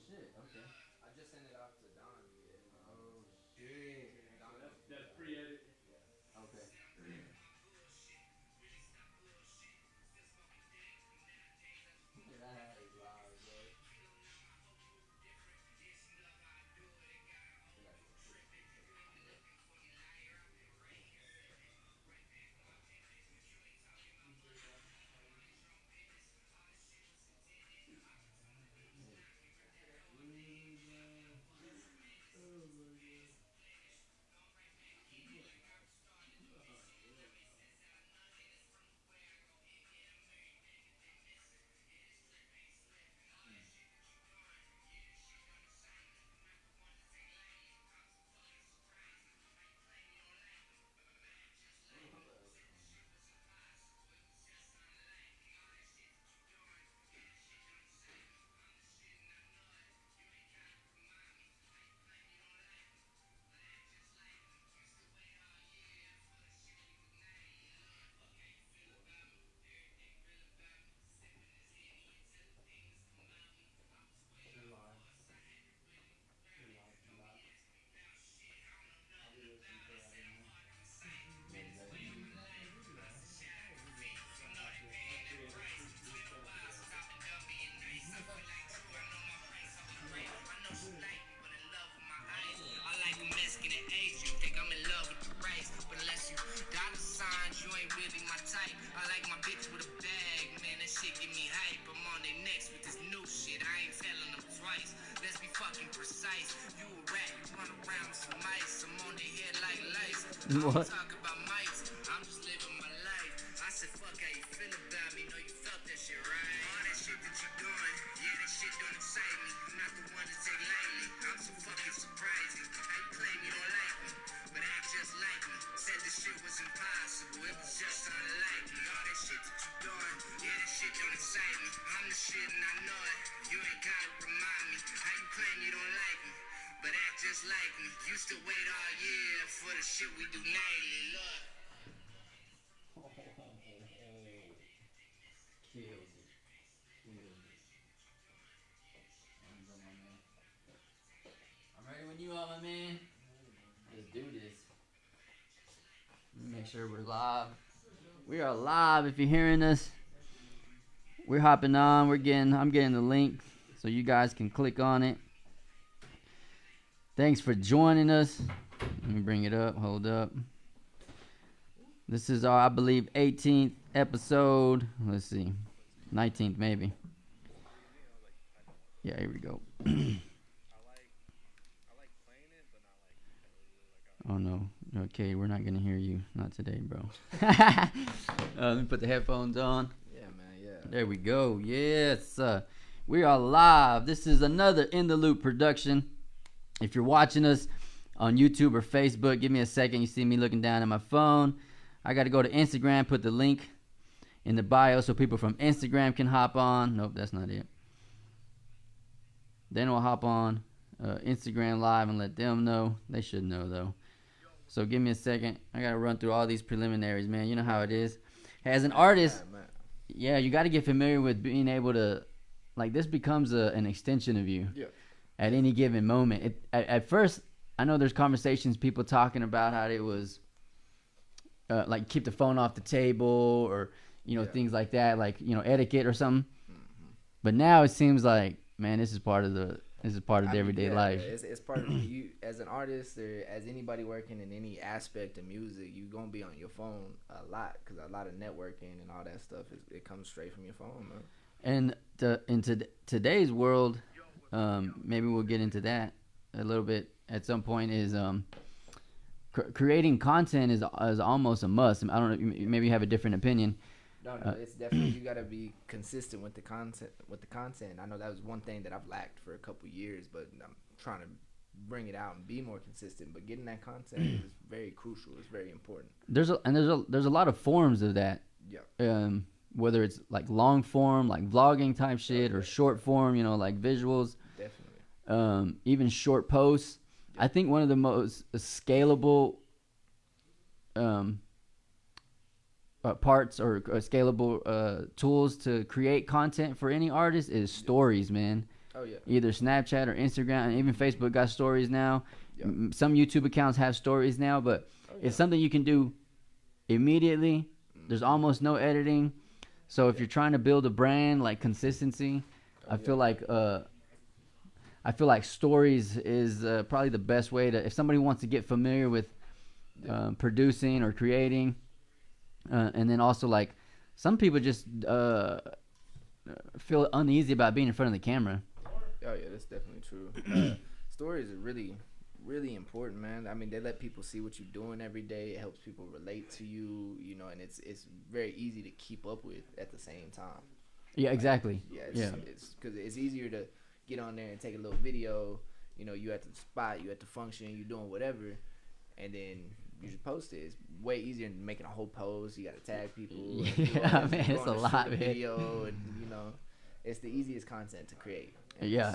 shit. Okay. I just sent it off to Don to get edited. Oh shit. Don So knows me that's though. pre-edit. Yeah. Okay. That is loud, bro. You're live. You're live. You're live. I'll be listening to that right now. Yeah, you ready? That's pre-edit. Pre-cut. I like a Mexican and Asian. You think I'm in love with the race, but unless you dollar signs, you ain't really my type. I like my bitch with a bag, man. That shit give me hype. I'm on their necks with this new shit. I ain't telling them twice. Let's be fucking precise. You a rat, you run around with some mice. I'm on their head like lice. I don't What? talk about mice. I'm just living my life. I said, fuck how you feel about me. Know you felt that shit, right? All that shit that you doing, yeah, that shit don't excite me. I'm not the one to take lightly. I'm so fucking surprising. How you claim you don't like me, but act just like me. Said this shit was impossible. It was just unlikely. All that shit that you doing, yeah, that shit don't excite me. I'm the shit and I know it. You ain't gotta remind me. How you claim you don't like me, but act just like me. Used to wait all year for the shit we do nightly. Look. Oh, killed it. Killed it. Hands on my man. I'm ready when you are, my man. Let's do this. Make sure we're live. We are live if you're hearing us. We're hopping on. I'm getting the link so you guys can click on it. Thanks for joining us. Let me bring it up. Hold up. This is our, I believe, 18th episode. Let's see. 19th, maybe. Yeah, here we go. Oh, no. Okay, we're not going to hear you. Not today, bro. Let me put the headphones on. Yeah, man, yeah. There we go. Yes. We are live. This is another In the Loop production. If you're watching us on YouTube or Facebook, give me a second. You see me looking down at my phone. I got to go to Instagram, put the link in the bio so people from Instagram can hop on. Nope, that's not it. Then we'll hop on Instagram Live and let them know. They should know, though. So give me a second. I got to run through all these preliminaries, man. You know how it is. As an artist, yeah, you got to get familiar with being able to, like, this becomes an extension of you. Yeah. At any given moment. At first, I know there's conversations, people talking about how it was like keep the phone off the table or, things like that, like, etiquette or something. Mm-hmm. But now it seems like, man, this is part of everyday life. It's part of you as an artist or as anybody working in any aspect of music. You're going to be on your phone a lot because a lot of networking and all that stuff, it comes straight from your phone, man. And into today's world, maybe we'll get into that a little bit at some point, is creating content is almost a must. I don't know, maybe you have a different opinion. No, it's definitely, you got to be consistent with the content. I know that was one thing that I've lacked for a couple years, but I'm trying to bring it out and be more consistent. But getting that content is very crucial. It's very important. There's a lot of forms of that. Yeah. Whether it's like long form, like vlogging type shit, or short form, like visuals. Definitely. Even short posts. Yeah. I think one of the most scalable parts or scalable tools to create content for any artist is stories, man. Oh yeah. either Snapchat or Instagram, and even Facebook got stories now. Yeah. Some YouTube accounts have stories now, but it's something you can do immediately. There's almost no editing. So if you're trying to build a brand, like consistency, I feel like stories is probably the best way to, if somebody wants to get familiar with producing or creating, and then also like some people just feel uneasy about being in front of the camera. Oh yeah, that's definitely true. Stories are really, really important, man. I mean, they let people see what you're doing every day. It helps people relate to you, you know, and it's very easy to keep up with at the same time. Yeah, exactly. It's because it's easier to get on there and take a little video. You know, you at the spot, you at the function, you doing whatever, and then you just post it. It's way easier than making a whole post. You got to tag people. Yeah, man, it's a lot, man. Video, and you know, it's the easiest content to create. And Yeah,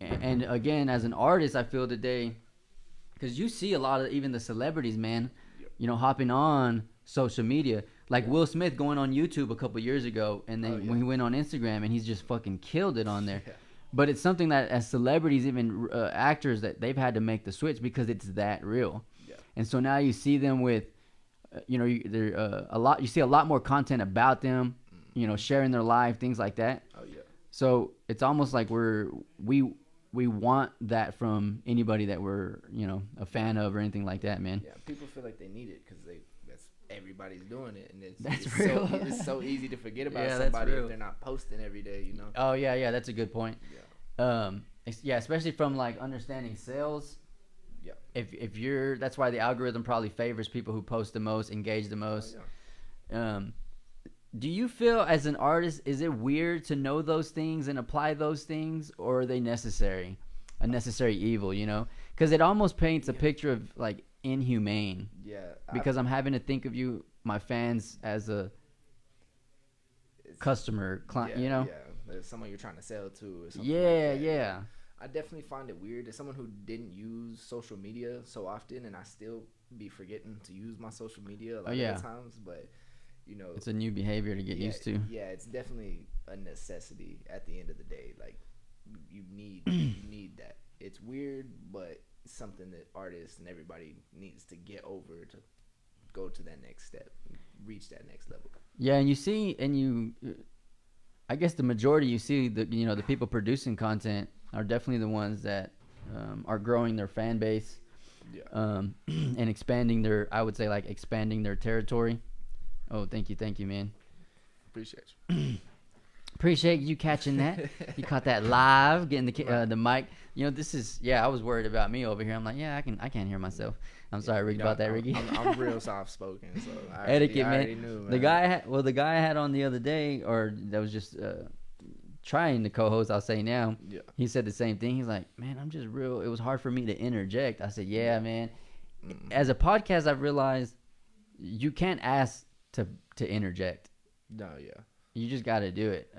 and again, as an artist, I feel today, because you see a lot of even the celebrities, man, you know, hopping on social media. Like Will Smith going on YouTube a couple years ago, and then when he went on Instagram, and he's just fucking killed it on there. Yeah. But it's something that as celebrities, even actors, that they've had to make the switch because it's that real. Yeah. And so now you see them with, you know, you see a lot more content about them, you know, sharing their life, things like that. Oh yeah. So it's almost like we want that from anybody that we're, you know, a fan of or anything like that, man. Yeah, people feel like they need it because that's everybody's doing it, and That's it's real. it's so easy to forget about Yeah, that's somebody real. if they're not posting every day, you know. Oh yeah, that's a good point. Yeah. Especially from like understanding sales. Yeah. If you're, that's why the algorithm probably favors people who post the most, engage the most. Oh, yeah. Do you feel as an artist, is it weird to know those things and apply those things, or are they necessary? A necessary evil, you know? Because it almost paints a picture of like inhumane. Yeah. Because I'm having to think of you, my fans, as a customer, client, you know? Yeah. There's someone you're trying to sell to or something. Yeah, like that. yeah. I definitely find it weird as someone who didn't use social media so often, and I still be forgetting to use my social media a lot of the times, but you know, It's a new behavior to get used to. Yeah, it's definitely a necessity at the end of the day. Like you need that. It's weird, but it's something that artists and everybody needs to get over to go to that next step, reach that next level. Yeah, and you see, I guess the majority you see, the people producing content are definitely the ones that are growing their fan base, and expanding expanding their territory. Oh, thank you, man. Appreciate you. Appreciate you catching that. You caught that live, getting the mic. You know, this is, I was worried about me over here. I'm like, I can't hear myself. I'm sorry, Ricky, about that, Ricky. I'm real soft spoken, so Etiquette, I man. already knew, man. The guy I had on the other day, or that was just trying to co-host, I'll say now. Yeah. He said the same thing. He's like, man, I'm just real. It was hard for me to interject. I said, yeah, man. As a podcast, I've realized you can't ask to interject. No, yeah. You just got to do it.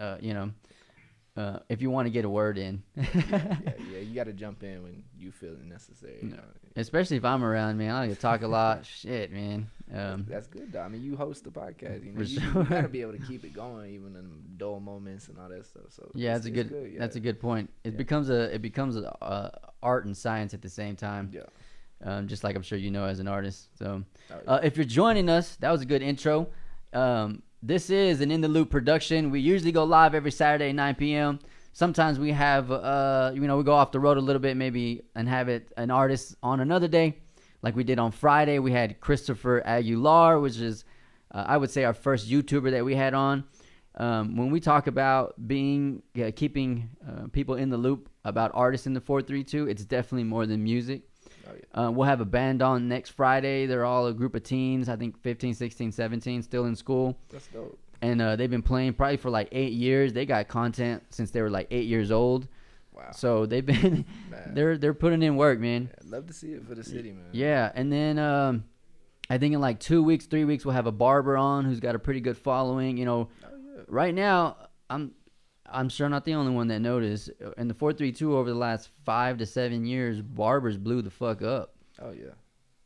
If you want to get a word in. yeah. You got to jump in when you feel it necessary. You know? Especially if I'm around, man. I like to talk a lot. Shit, man. That's good, though. I mean, you host the podcast. You know, For you sure. got to be able to keep it going, even in dull moments and all that stuff. So Yeah, it's good. Yeah. That's a good point. It becomes a art and science at the same time. Yeah. Just like I'm sure you know as an artist. So, yeah. if you're joining us, that was a good intro. This is an In the Loop production. We usually go live every Saturday, 9 p.m. Sometimes we have, we go off the road a little bit, maybe, and have an artist on another day, like we did on Friday. We had Christopher Aguilar, which is, I would say, our first YouTuber that we had on. When we talk about keeping people in the loop about artists in the 432, it's definitely more than music. Oh, yeah. We'll have a band on next Friday. They're all a group of teens, I think 15, 16, 17, still in school. That's dope. And they've been playing probably for like 8 years. They got content since they were like 8 years old. Wow. So they've been, they're putting in work, man. Yeah, love to see it for the city, man. Yeah, and then I think in like 2 weeks, 3 weeks, we'll have a barber on who's got a pretty good following. You know, right now I'm sure I'm not the only one that noticed. In the 432 over the last 5 to 7 years, barbers blew the fuck up. Oh yeah.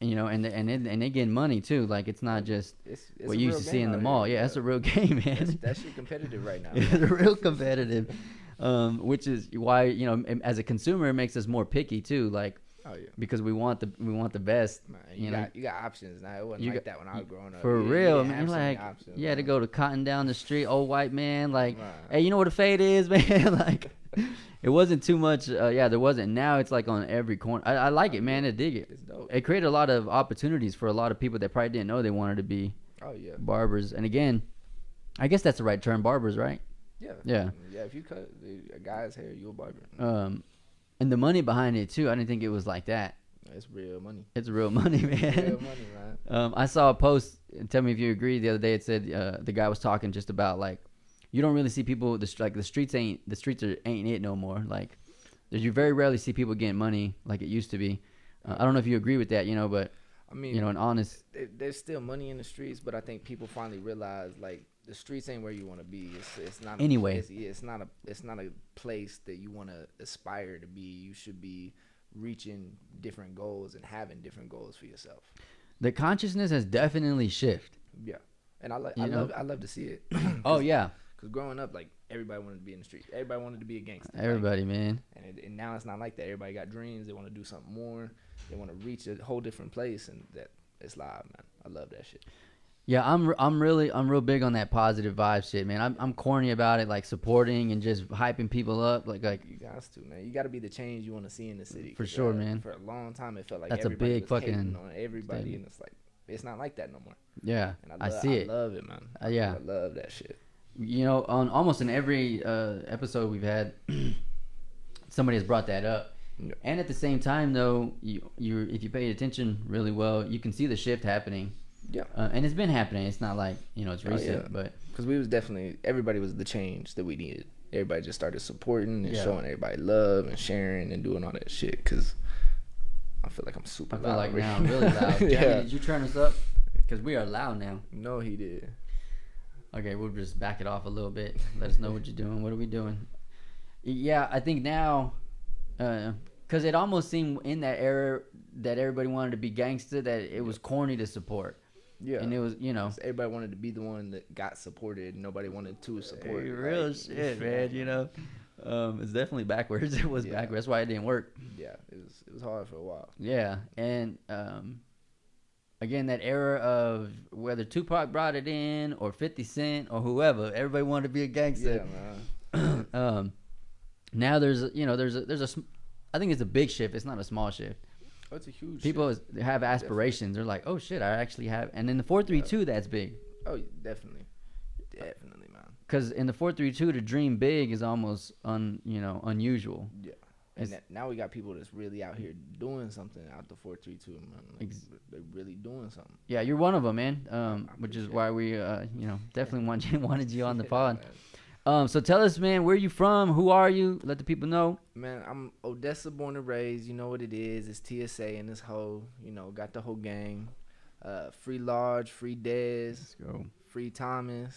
You know, and they getting money too. Like it's not just It's what a you real used to see game in the out mall. here. Yeah, that's a real game, man. That shit competitive right now. It's real competitive. Which is why, you know, as a consumer, it makes us more picky too. Like, Oh yeah. because we want the best. Man, You know, you got options now. It wasn't You like got- that when I was growing up. for You real, didn't man. have so many Like, options, you had to man. go to cotton down the street, old white man. Like, Man. hey, you know what a fade is, man? Like, it wasn't too much. Yeah, there wasn't. Now it's like on every corner. I like it, man. I dig it. It's dope. It created a lot of opportunities for a lot of people that probably didn't know they wanted to be Oh yeah. barbers. And again, I guess that's the right term, barbers, right? Yeah. Yeah. Yeah. If you cut a guy's hair, you a barber. And the money behind it too. I didn't think it was like that. It's real money. It's real money, man. Real money, man. I saw a post. Tell me if you agree. The other day, it said the guy was talking just about like you don't really see people. The streets ain't it no more. Like you very rarely see people getting money like it used to be. I don't know if you agree with that, you know, but I mean, you know, an honest. There's still money in the streets, but I think people finally realize like the streets ain't where you want to be. It's not Anyway. It's not a place that you want to aspire to be. You should be reaching different goals and having different goals for yourself. The consciousness has definitely shifted. Yeah, and I love to see it. Oh yeah, Because growing up, like everybody wanted to be in the street. Everybody wanted to be a gangster. everybody, man. And now it's not like that. Everybody got dreams. They want to do something more. They want to reach a whole different place, and that it's live, man. I love that shit. Yeah, I'm real big on that positive vibe shit, man. I'm corny about it, like supporting and just hyping people up, like You guys to, man. You got to be the change you want to see in the city. For 'Cause, sure, man. For a long time, it felt like That's a everybody big was hating fucking on everybody, statement. and it's like it's not like that no more. yeah. And I see it. I love it, man. Yeah. I love that shit. You know, on almost in every episode we've had, somebody has brought that up. Yeah. And at the same time, though, you if you pay attention really well, you can see the shift happening. Yeah. And it's been happening. It's not like, you know, it's recent, yeah. but Because we was definitely everybody was the change that we needed. Everybody just started supporting and Yeah. showing everybody love and sharing and doing all that shit. Because I feel like I'm super I feel loud. like over now here. I'm really loud. Yeah. Jamie, did you turn us up? Because we are loud now. No, he did. Okay, we'll just back it off a little bit. Let us know what you're doing. What are we doing? Yeah, I think now, because it almost seemed in that era that everybody wanted to be gangster, that it was corny to support. Yeah. And it was, you know. Everybody wanted to be the one that got supported. Nobody wanted to support. Hey, it. real Like, shit, man, you know. It's definitely backwards. It was Yeah. backwards. That's why it didn't work. Yeah, it was hard for a while. Yeah, and again, that era of whether Tupac brought it in or 50 Cent or whoever, everybody wanted to be a gangster. Yeah, man. Now there's I think it's a big shift. It's not a small shift. Oh, it's a huge People shift. have aspirations. They're like, oh shit, I actually have. And in the 432, that's big. Oh, definitely, man. Because in the 432, to dream big is almost unusual. Yeah. And now we got people that's really out here doing something out the 432, man. Like, they're really doing something. Yeah, you're one of them, man. Which is appreciate why we, definitely wanted you on the Yeah, pod. man. So tell us, man, where you from? Who are you? Let the people know. Man, I'm Odessa born and raised. You know what it is. It's TSA and this whole, got the whole gang. Free Large, free Dez, Let's go. free Thomas.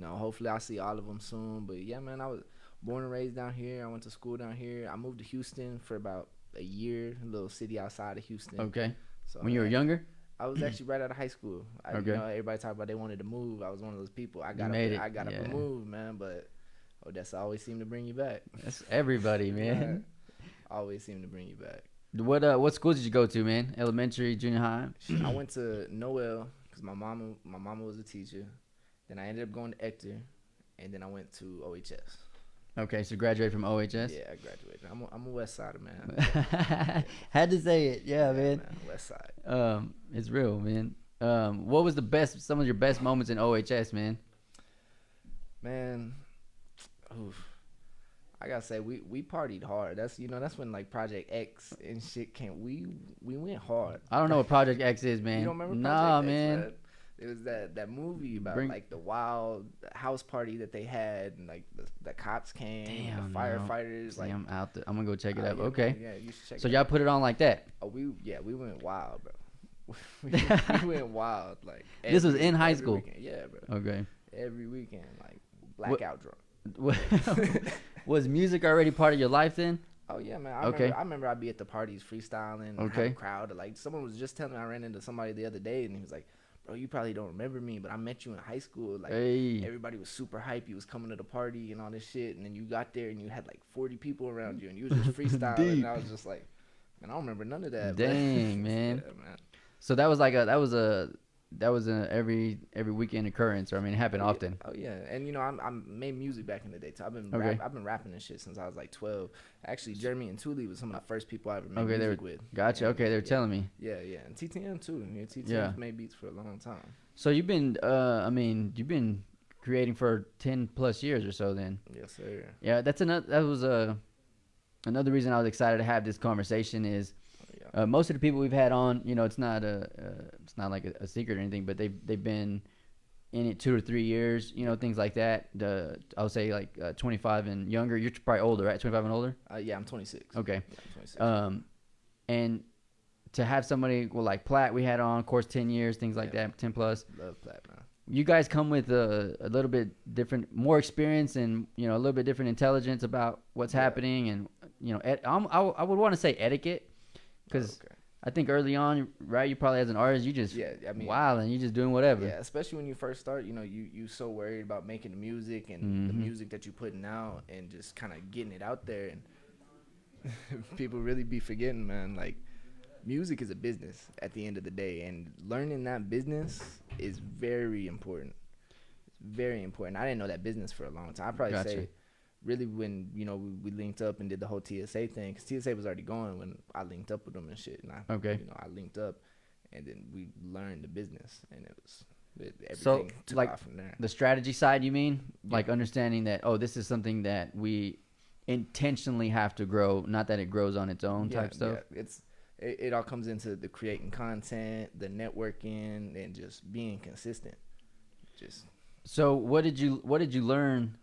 Hopefully I'll see all of them soon. But yeah, man, I was born and raised down here. I went to school down here. I moved to Houston for about a year, a little city outside of Houston. Okay. So When you were younger? I was actually right out of high school. Okay. Everybody talk about they wanted to move. I was one of those people. I got made it, I got up yeah. and moved, man. But Odessa always seemed to bring you back. That's everybody, man. Always seemed to bring you back. What schools did you go to, man? Elementary, junior high? I went to Noel because my mama was a teacher. Then I ended up going to Ector, and then I went to OHS. Okay, so graduated from OHS? Yeah, I graduated. I'm a West Sider, man. Had to say it. Yeah, man. West Side. It's real, man. What was some of your best moments in OHS, man? Man, oof. I gotta say we partied hard. That's when like Project X and shit came. We went hard. I don't know what Project X is, man. You don't remember Nah, Project man. X? It was that movie about like the wild house party that they had, and like the cops came, Damn, the firefighters. no. Like I'm out. I'm gonna go check it oh, out. yeah, Okay. man, yeah, you should check. So it y'all out. put it on like that. Oh, we went wild, bro. we went wild. Like This was in high every school? Weekend. Yeah, bro. Okay. Every weekend, like blackout drunk. Was music already part of your life then? Oh yeah, man. Okay. I remember I'd be at the parties freestyling. And Okay. have a crowd. Like someone was just telling me I ran into somebody the other day, and he was like, bro, you probably don't remember me, but I met you in high school. Like, Hey. everybody was super hype. You was coming to the party and all this shit. And then you got there and you had like 40 people around you and you was just freestyling. Deep. And I was just like, man, I don't remember none of that. Dang, man. Yeah, man. So that was like a every weekend occurrence, or I mean, it happened often. Oh yeah, and you know I made music back in the day. So I've been Okay. I've been rapping and shit since I was like 12. Actually, Jeremy and Thule was some of the first people I ever made Okay, they music were with. gotcha. And, Okay, they were yeah, telling me. Yeah, and TTM too. Yeah, TTM's Yeah. made beats for a long time. So you've been, you've been creating for 10 plus years or so. Then, Yes, sir. yeah, that was another reason I was excited to have this conversation is Yeah. most of the people we've had on, you know, it's not like a secret or anything, but they've been in it 2 or 3 years, you know, things like that. I would say like 25 and younger. You're probably older, right? 25 and older. Yeah, I'm 26. Okay. Yeah, I'm 26. And to have somebody like Platt we had on, of course, 10 years, things like Yeah. that, 10 plus. Love Platt, man. You guys come with a little bit different, more experience and, you know, a little bit different intelligence about what's Yeah. happening. And, you know, I would want to say etiquette because Okay. I think early on, right, you probably as an artist, you just Yeah, I mean, and you just doing whatever. Yeah, especially when you first start, you know, you so worried about making the music and the Mhm. music that you putting out and just kind of getting it out there, and people really be forgetting, man. Like, music is a business at the end of the day, and learning that business is very important. It's very important. I didn't know that business for a long time. I probably Gotcha. say, really, when you know we linked up and did the whole TSA thing, because TSA was already going when I linked up with them and shit, and I linked up, and then we learned the business, and everything So, took like, off from there. The strategy side, you mean? Yeah. Like understanding that, oh, this is something that we intentionally have to grow, not that it grows on its own type stuff. Yeah, it all comes into the creating content, the networking, and just being consistent. Just So what did you learn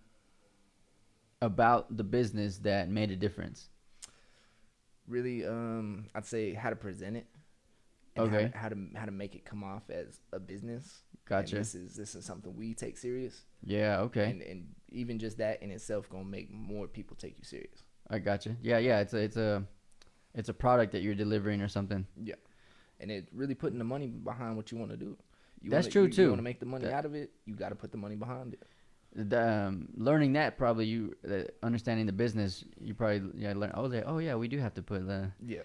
about the business that made a difference? really, I'd say how to present it. And Okay. How to make it come off as a business. Gotcha. And this is something we take serious. Yeah, okay. And even just that in itself gonna make more people take you serious. I gotcha. Yeah, it's a product that you're delivering or something. Yeah. And it really putting the money behind what you want to do. That's true, too. You want to make the money That- out of it, you got to put the money behind it. Learning that probably understanding the business, you probably learn. Oh yeah, we do have to put Yeah.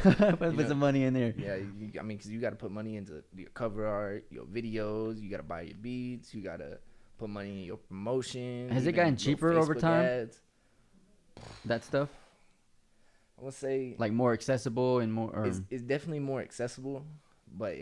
put know- some money in there. Yeah, I mean, because you got to put money into your cover art, your videos. You got to buy your beats. You got to put money in your promotion. Has it even gotten little cheaper over Facebook time? ads. That stuff I would say like more accessible and more. Or, it's definitely more accessible, but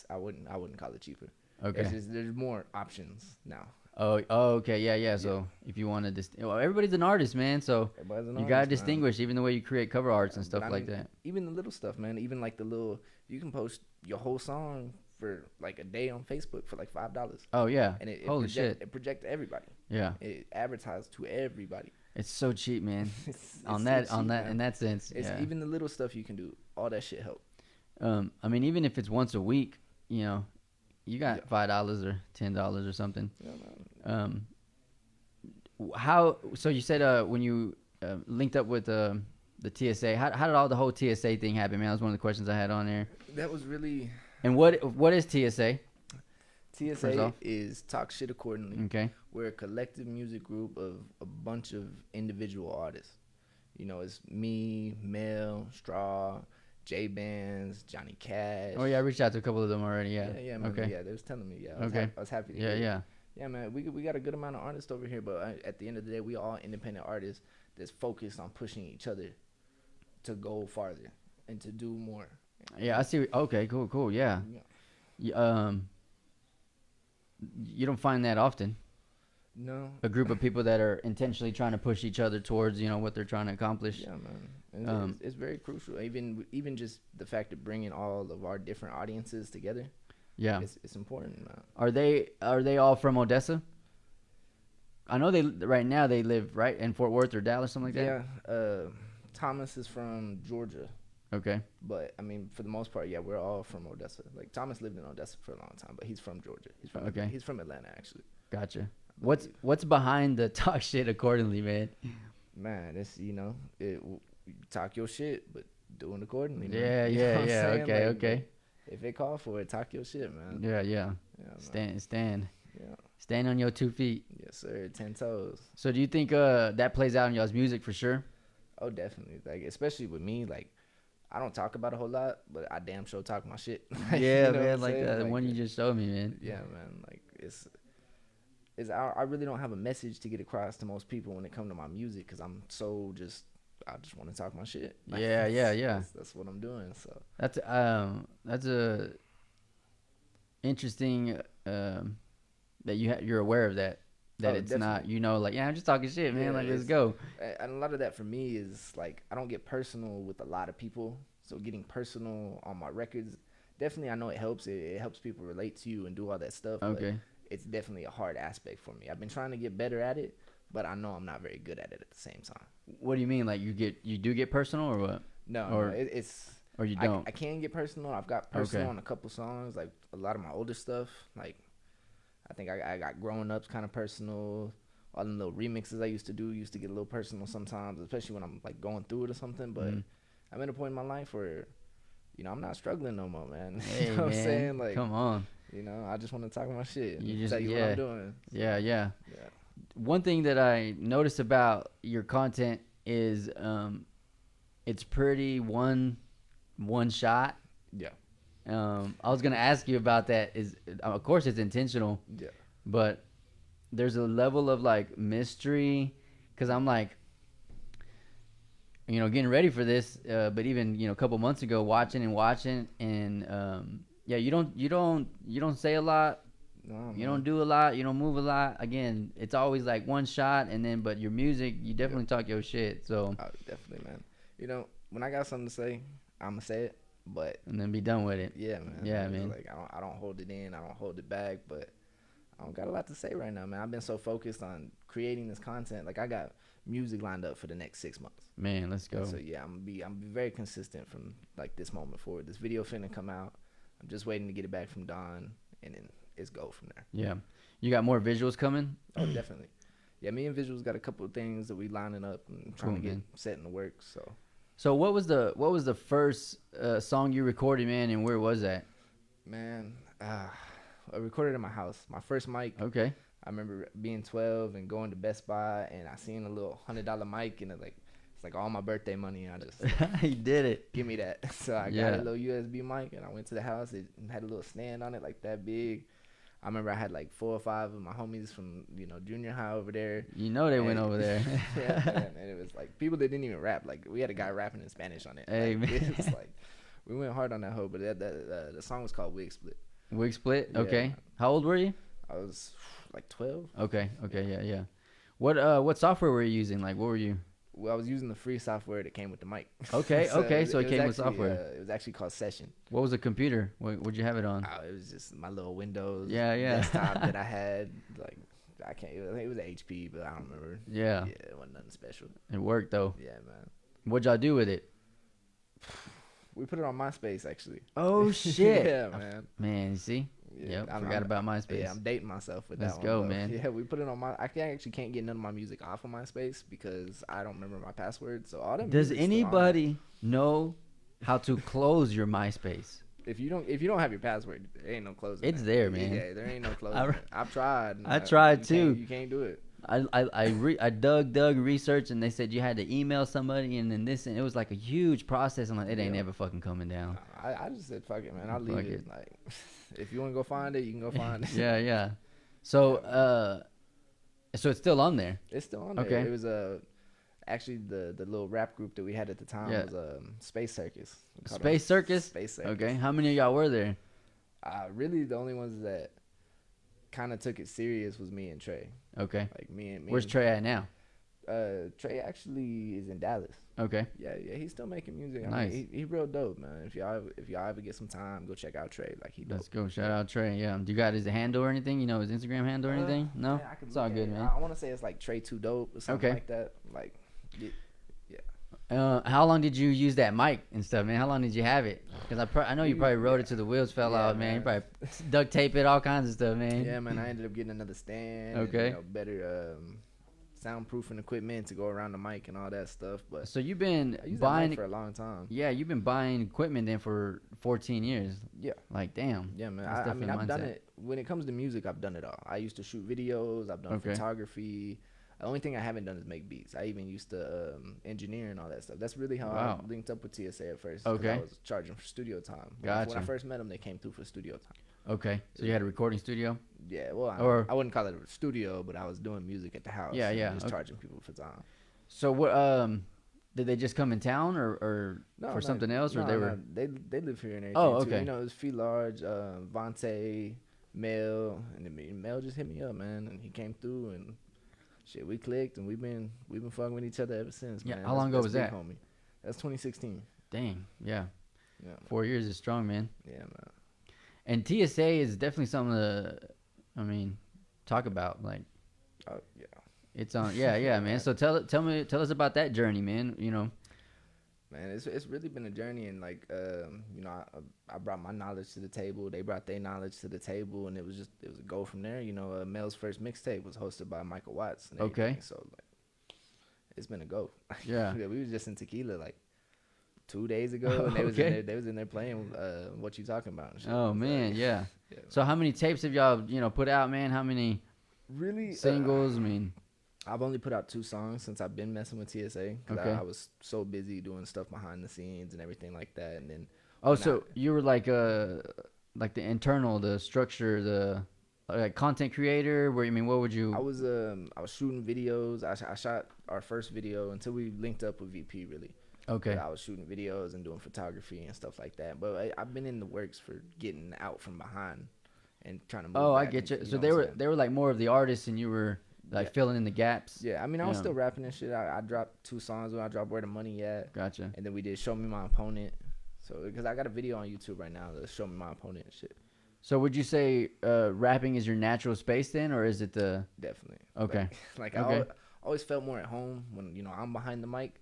I wouldn't call it cheaper. okay. It's just, there's more options now. Oh, okay, yeah. So if you want to well, everybody's an artist, man. So Everybody's an you gotta artist, man. distinguish, even the way you create cover arts and But stuff I like mean, that. Even the little stuff, man. Even like the little, you can post your whole song for like a day on Facebook for like $5, Oh yeah. and it Holy shit. It projects to everybody. Yeah. It advertises to everybody. It's so cheap, man. It's on so that, cheap, in man. that sense. It's Yeah. even the little stuff you can do. All that shit help. I mean, even if it's once a week, you know, you got Yeah. $5 or $10 or something. Yeah, man. How? So you said when you linked up with the TSA, how did all the whole TSA thing happen, man? That was one of the questions I had on there. That was really And what is TSA? First TSA off. is Talk Shit Accordingly. Okay. We're a collective music group of a bunch of individual artists. You know, it's me, Mel, Straw, J Bands, Johnny Cash. Oh yeah, I reached out to a couple of them already. Yeah. Yeah, man. Okay. Yeah, they was telling me. Yeah, Okay. I was happy to Yeah, hear it. yeah. Yeah, man, we got a good amount of artists over here, but at the end of the day, we all independent artists that's focused on pushing each other to go farther and to do more. Yeah, I see. Okay, cool. Yeah. Yeah. You don't find that often. No. A group of people that are intentionally trying to push each other towards, you know, what they're trying to accomplish. Yeah, man. And it's very crucial. Even just the fact of bringing all of our different audiences together. Yeah. It's important, man. Are they all from Odessa? I know right now they live right in Fort Worth or Dallas, something like that. Yeah. Thomas is from Georgia. Okay. But I mean, for the most part, yeah, we're all from Odessa. Like Thomas lived in Odessa for a long time, but he's from Georgia. He's from Atlanta, actually. Gotcha. What's behind the talk shit accordingly, man? Man, it's talk your shit, but do it accordingly. Man. Yeah, You know what I'm saying? Okay, Like, okay. If it call for it, talk your shit, man. Yeah, Yeah, man. Yeah. Stand on your 2 feet. Yes, sir. 10 toes. So do you think that plays out in y'all's music for sure? Oh, definitely. Like, especially with me, like, I don't talk about a whole lot, but I damn sure talk my shit. Like, Yeah, you know what man, I'm like saying? that one you just showed me, man. Yeah, man. Like, I really don't have a message to get across to most people when it comes to my music because I just want to talk my shit. Like, Yeah. That's what I'm doing. So That's a interesting that you're aware of that it's not, definitely. like, I'm just talking shit, man. Yeah, Like, let's it's go. and a lot of that for me is like I don't get personal with a lot of people. So getting personal on my records, definitely I know it helps. It helps people relate to you and do all that stuff. But Okay. it's definitely a hard aspect for me. I've been trying to get better at it, but I know I'm not very good at it at the same time. What do you mean? Like, you do get personal or what? No, Or- it's Or you don't? I can get personal. I've got personal Okay. on a couple songs, like a lot of my older stuff. Like I think I got growing up's kind of personal. All the little remixes I used to get a little personal sometimes, especially when I'm like going through it or something. But Mhm. I'm at a point in my life where, I'm not struggling no more, man. Hey, You know what I'm man, saying? Like, come on. I just want to talk my shit. You And just- tell you what yeah. I'm doing. Yeah. Yeah. One thing that I noticed about your content is it's pretty one shot. Yeah. I was gonna ask you about that. Is of course it's intentional, Yeah. but there's a level of like mystery because I'm like, getting ready for this. But even a couple months ago, watching and yeah, you don't say a lot. No, You don't do a lot. You don't move a lot. Again, it's always like one shot, and then but your music, you definitely talk your shit. So Oh, definitely, man. When I got something to say, I'ma say it. But and then be done with it. yeah, man. Yeah, Like, man. Like I don't hold it in. I don't hold it back. But I don't got a lot to say right now, man. I've been so focused on creating this content. Like I got music lined up for the next 6 months. Man, let's go. So yeah, I'm gonna be very consistent from like this moment forward. This video finna come out. I'm just waiting to get it back from Don, and then it's go from there. Yeah, you got more visuals coming. Oh, definitely. Yeah, me and Visuals got a couple of things that we lining up and trying to Cool, get man. set in the works. So what was the first song you recorded, man, and where was that? Man, I recorded in my house. My first mic. Okay. I remember being 12 and going to Best Buy, and I seen a little $100 mic, and it's like all my birthday money. And I just You did it. give me that. So I Yeah. got a little USB mic, and I went to the house. It had a little stand on it, like that big. I remember I had like 4 or 5 of my homies from junior high over there. They went And- over there. Yeah, man, and it was like people that didn't even rap. Like we had a guy rapping in Spanish on it. Hey, Like, man. it was like we went hard on that hoe. But the song was called Wig Split. Wig split. Yeah. Okay. How old were you? I was like 12. Okay. Yeah. What software were you using? Like, what were you? Well, I was using the free software that came with the mic. Okay. So it was came with actually, software. it was actually called Session. What was the computer? What'd you have it on? It was just my little Windows Yeah. desktop that I had. Like I can't. I think it was HP, but I don't remember. Yeah. Yeah, it wasn't nothing special. It worked though. Yeah, man. What'd y'all do with it? We put it on MySpace actually. Oh shit. Yeah, man. Man, you see? Yeah, Yep, forgot about MySpace. Yeah, I'm dating myself with Let's that go, one. man. Yeah, we put it on I can't get none of my music off of MySpace because I don't remember my password. So all that. Does music's still on there. anybody know how to close your MySpace? If you don't have your password, there ain't no closing. It's it. there, man. Yeah, there ain't no closing. I- it. I've tried. I tried you too. You can't do it. I dug research, and they said you had to email somebody, and then this, and it was like a huge process. I'm like, it ain't Yeah. never fucking coming down. I just said fuck it, man. I'll leave Fuck it. it. Like, if you want to go find it, you can go find it. Yeah. So so it's still on there. It's still on there. Okay. It was actually the little rap group that we had at the time Yeah. was Space Circus. We called Space them Circus. Space Circus. Okay. How many of y'all were there? Really, the only ones that kind of took it serious was me and Trey. Okay. Like me and Where's Trey at now? Trey actually is in Dallas. Okay. Yeah, he's still making music. I Nice. mean, he real dope, man. If y'all ever get some time, go check out Trey. Like he dope. Let's go. Shout out Trey. Yeah. Do you got his handle or anything? You know his Instagram handle or anything? No. Man, I could It's all look at good, it. man. I want to say it's like Trey Too Dope or something Okay. like that. Like, yeah. How long did you use that mic and stuff, man? How long did you have it? Because I know you probably rode it till the wheels fell Yeah, out, man. You man. probably duct tape it, all kinds of stuff, man. Yeah, man. I ended up getting another stand. Okay. And, better soundproofing equipment to go around the mic and all that stuff. But So you've been I used that buying, mic for a long time. yeah, you've been buying equipment then for 14 years. Yeah. Like, damn. Yeah, man. That's I mean, definitely I've done mindset. it. When it comes to music, I've done it all. I used to shoot videos. I've done Okay. photography. The only thing I haven't done is make beats. I even used to engineer and all that stuff. That's really how Wow. I linked up with TSA at first. 'Cause Okay. I was charging for studio time. When Gotcha. I first met them, they came through for studio time. Okay. So you had a recording studio? Yeah, well, Or- I wouldn't call it a studio, but I was doing music at the house. Yeah, and yeah, Just okay. charging people for time. So what, did they just come in town or for something else, or they were? They live here and everything. Oh, too. okay. You know, it was Fee Large, Vontae, Mel, and then Mel just hit me up, man, and he came through and shit, we clicked and we've been fucking with each other ever since. Yeah, man. how long ago was big, that? homie? That's 2016. Dang, yeah. Yeah, man. 4 years is strong, man. Yeah, man. And TSA is definitely something to, I mean, talk about. Like, Oh, yeah. it's on, yeah, man. So tell us about that journey, man. You know, Man, it's really been a journey, and like you know, I brought my knowledge to the table. They brought their knowledge to the table, and it was a go from there. You know, Mel's first mixtape was hosted by Michael Watts. And Okay. everything, so like, it's been a go. Yeah. We was just in Tequila like 2 days ago, and they was in Okay. there. They was in there playing What You Talking About. And shit. oh It was man, like, yeah. yeah. So how many tapes have y'all, put out, man? How many Really singles? I mean, I've only put out 2 songs since I've been messing with TSA because Okay. I was so busy doing stuff behind the scenes and everything like that, and then. oh, when so you were like the internal, the structure, the like content creator. Where, I mean, what would you? I was shooting videos. I shot our first video until we linked up with VP really. Okay. But I was shooting videos and doing photography and stuff like that. But I've been in the works for getting out from behind and trying to move Oh, I back get and- you. So know they what were I'm saying? they were like more of the artists, and you were like Yeah. filling in the gaps. Yeah, I mean, I was Yeah. still rapping and shit. I dropped 2 songs when I dropped Where the Money At. Gotcha. And then we did Show Me My Opponent. So, because I got a video on YouTube right now that Show Me My Opponent and shit. So would you say rapping is your natural space then, or is it the? Definitely. Okay. Like Okay. I always felt more at home when, I'm behind the mic.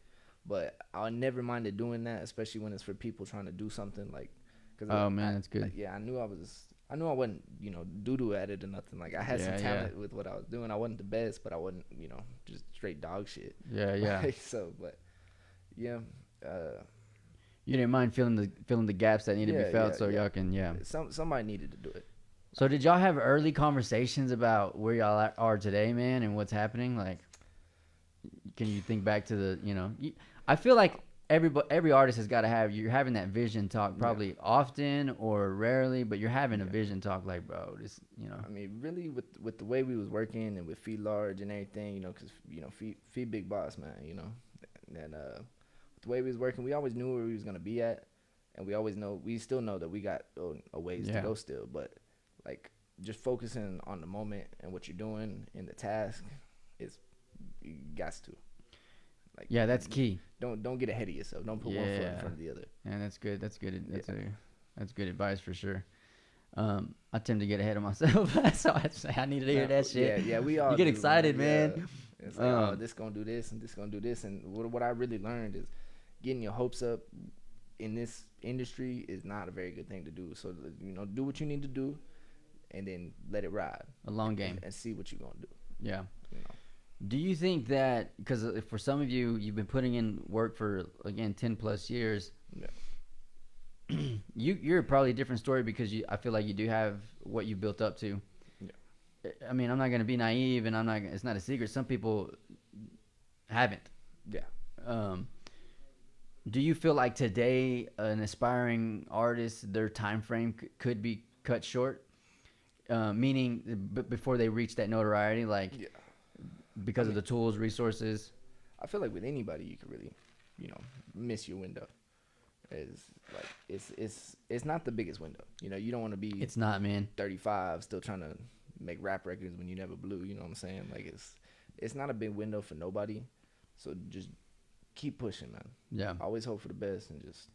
But I never minded doing that, especially when it's for people trying to do something like. Cause Oh, man, that's good. Yeah, I knew I wasn't, doo-doo at it or nothing. Like I had Yeah, some yeah. talent with what I was doing. I wasn't the best, but I wasn't, just straight dog shit. Yeah, yeah. So, but yeah, You didn't mind filling the gaps that need to be Yeah, felt, yeah, so yeah. y'all can, yeah. somebody needed to do it. So did y'all have early conversations about where y'all are today, man, and what's happening? Like, can you think back to the, I feel like every artist has got to have, you're having that vision talk probably often or rarely, but you're having a vision talk like, bro, this, I mean, really, with the way we was working and with Fee Large and everything, because Fee big boss, man, and with the way we was working, we always knew where we was gonna be at, and we still know that we got a ways to Yeah. go still, but like just focusing on the moment and what you're doing in the task is you got to. Like, yeah, that's key. Don't get ahead of yourself. Don't put one foot in Yeah. front of the other. And that's good. That's good. That's good advice for sure. I tend to get ahead of myself, so I needed to hear that shit. Yeah, we all You get do, excited, Yeah. man. It's like, this gonna do this and this gonna do this, and what I really learned is getting your hopes up in this industry is not a very good thing to do. So do what you need to do, and then let it ride. A long game. and see what you're gonna do. Yeah. You know. Do you think that, because for some of you, you've been putting in work for, again, 10 plus years, Yeah. you're probably a different story because I feel like you do have what you built up to. Yeah. I mean, I'm not going to be naive, and it's not a secret. Some people haven't. Yeah. Do you feel like today an aspiring artist, their time frame could be cut short? Meaning before they reach that notoriety, like Yeah. because of the tools, resources? I feel like with anybody, you could really, miss your window. It's not the biggest window. You don't want to be It's not, man. 35 still trying to make rap records when you never blew. You know what I'm saying? Like it's not a big window for nobody. So just keep pushing, man. Yeah. Always hope for the best and just.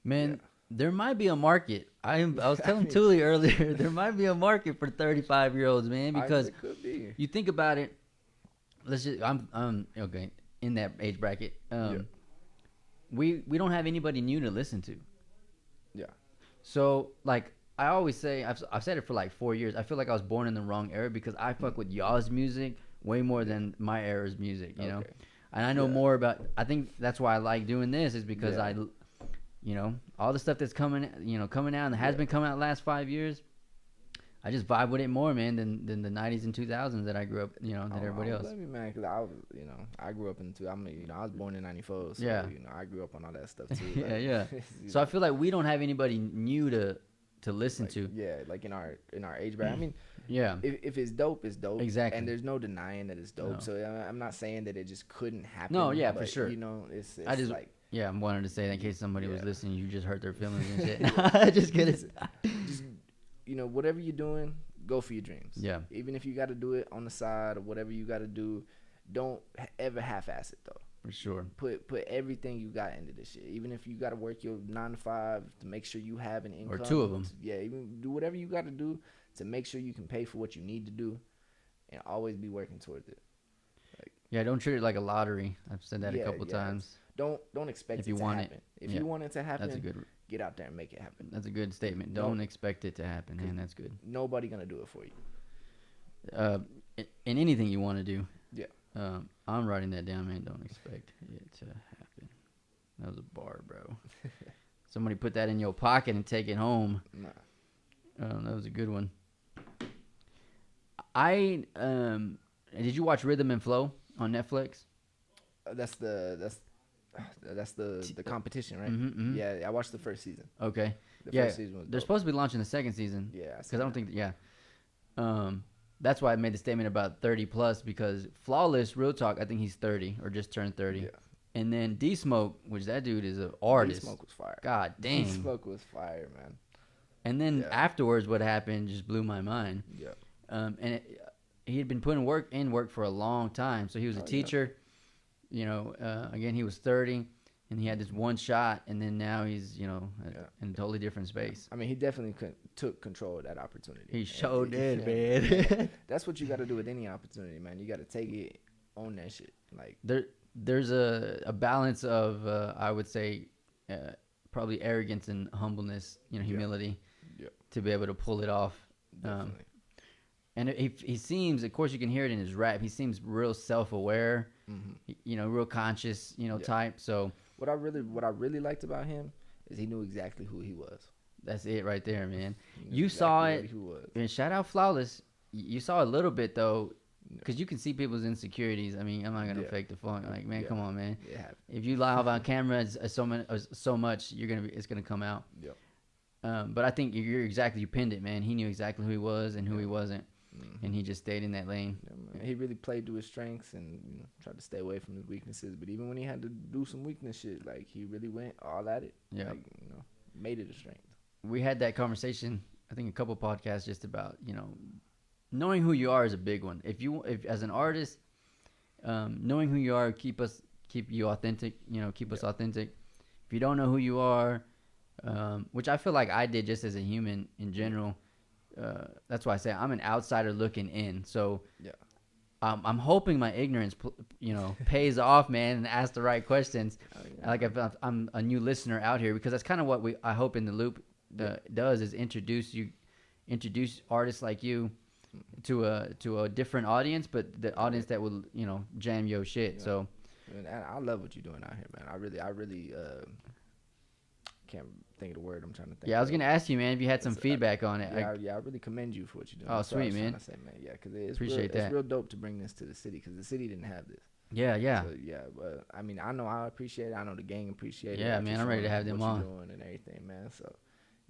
Man, Yeah. there might be a market. I was telling Thule earlier, there might be a market for 35-year-olds, man, because it could be. you think about it. Let's just I'm okay in that age bracket. We don't have anybody new to listen to. Yeah. So like I always say, I've said it for like 4 years. I feel like I was born in the wrong era because I fuck with y'all's music way more than my era's music, you know. Okay. And I know Yeah. more about. I think that's why I like doing this is because Yeah. you know, all the stuff that's coming out and has Yeah. been coming out the last 5 years. I just vibe with it more, man, than the '90s and 2000s that I grew up, you know, than everybody else. Blame me, man, because I was, I grew up in I was born in '94, so Yeah. I grew up on all that stuff too. Yeah, like, yeah. you So I know, feel like we don't have anybody new to listen like, to. yeah, like in our age bracket. I mean, Yeah, if it's dope, it's dope. Exactly. And there's no denying that it's dope. No. So I'm not saying that it just couldn't happen. No, yeah, for but, sure. It's I just like yeah, I wanted to say that in case somebody was Yeah. listening, you just hurt their feelings and shit. Just kidding. just whatever you're doing, go for your dreams. Yeah. Even if you got to do it on the side or whatever you got to do, don't ever half-ass it though. For sure. Put everything you got into this shit. Even if you got to work your 9 to 5 to make sure you have an income. Or 2 of 'em. Yeah, even do whatever you got to do to make sure you can pay for what you need to do, and always be working towards it. Yeah, don't treat it like a lottery. I've said that a Yeah, couple yeah. times. Don't expect If it you to want it. happen. If Yeah. you want it to happen, That's a good. get out there and make it happen. That's a good statement. Don't- Don't expect it to happen, man. That's good. Nobody gonna do it for you. In anything you want to do. Yeah. I'm writing that down, man. Don't expect it to happen. That was a bar, bro. Somebody put that in your pocket and take it home. Nah. That was a good one. Did you watch Rhythm and Flow on Netflix? That's the competition, right? Mhm. Yeah, I watched the first season. Okay. The Yeah, first season was they're dope. supposed to be launching the second season. Yeah, Because I don't think, yeah. That's why I made the statement about 30 plus because Flawless, real talk, I think he's 30 or just turned 30. Yeah. And then D Smoke, which that dude is an artist. Smoke was fire. God dang. Smoke was fire, man. And then Yeah. afterwards, what happened just blew my mind. Yeah. He had been putting work for a long time. So he was a Oh, yeah. teacher. You know, again, he was 30, and he had this one shot, and then now he's, you know, Yeah. in a totally different space. I mean, he definitely took control of that opportunity. He And sure did, yeah. man. That's what you got to do with any opportunity, man. You got to take it, own that shit. Like, There's a balance of, I would say, probably arrogance and humbleness, you know, humility, Yeah. to be able to pull it off. definitely. And he seems, of course, you can hear it in his rap. He seems real self-aware, you know, real conscious, you know, Yeah. type. So What I really liked about him is he knew exactly who he was. that's it right there, man. He knew You saw exactly it. what he was. And shout out Flawless. You saw a little bit though, because you can see people's insecurities. I mean, I'm not gonna Yeah. fake the funk. Like, man, Yeah. come on, man. It happened. If you lie on camera so much, it's gonna come out. Yep. But I think you pinned it, man. He knew exactly who he was and who he wasn't, and he just stayed in that lane. Yeah, man. He really played to his strengths and tried to stay away from his weaknesses. But even when he had to do some weakness shit, like he really went all at it. Yeah. Like, made it a strength. We had that conversation, I think, a couple podcasts just about, knowing who you are is a big one. If as an artist, knowing who you are, keep you authentic. Keep us authentic. If you don't know who you are, which I feel like I did just as a human in general. That's why I say I'm an outsider looking in. So Yeah. I'm hoping my ignorance, pays off, man, and ask the right questions. Oh, yeah. Like if I'm a new listener out here, because that's kind of what I hope in the loop does is introduce artists like you to a different audience, but the audience that will jam your shit. Yeah. So And I love what you're doing out here, man. I really can't think of the word I'm trying to think. yeah, I was of. gonna ask you, man, if you had some It's, feedback on it. I really commend you for what you're doing. Oh, That's what I sweet, was trying man. to say, man. Yeah, because it's Appreciate that. It's real dope to bring this to the city because the city didn't have this. Yeah. So, yeah, but I mean, I know I appreciate it. I know the gang appreciate it. Yeah, after man, I'm ready to showing have them what on. you're doing and everything, man. So,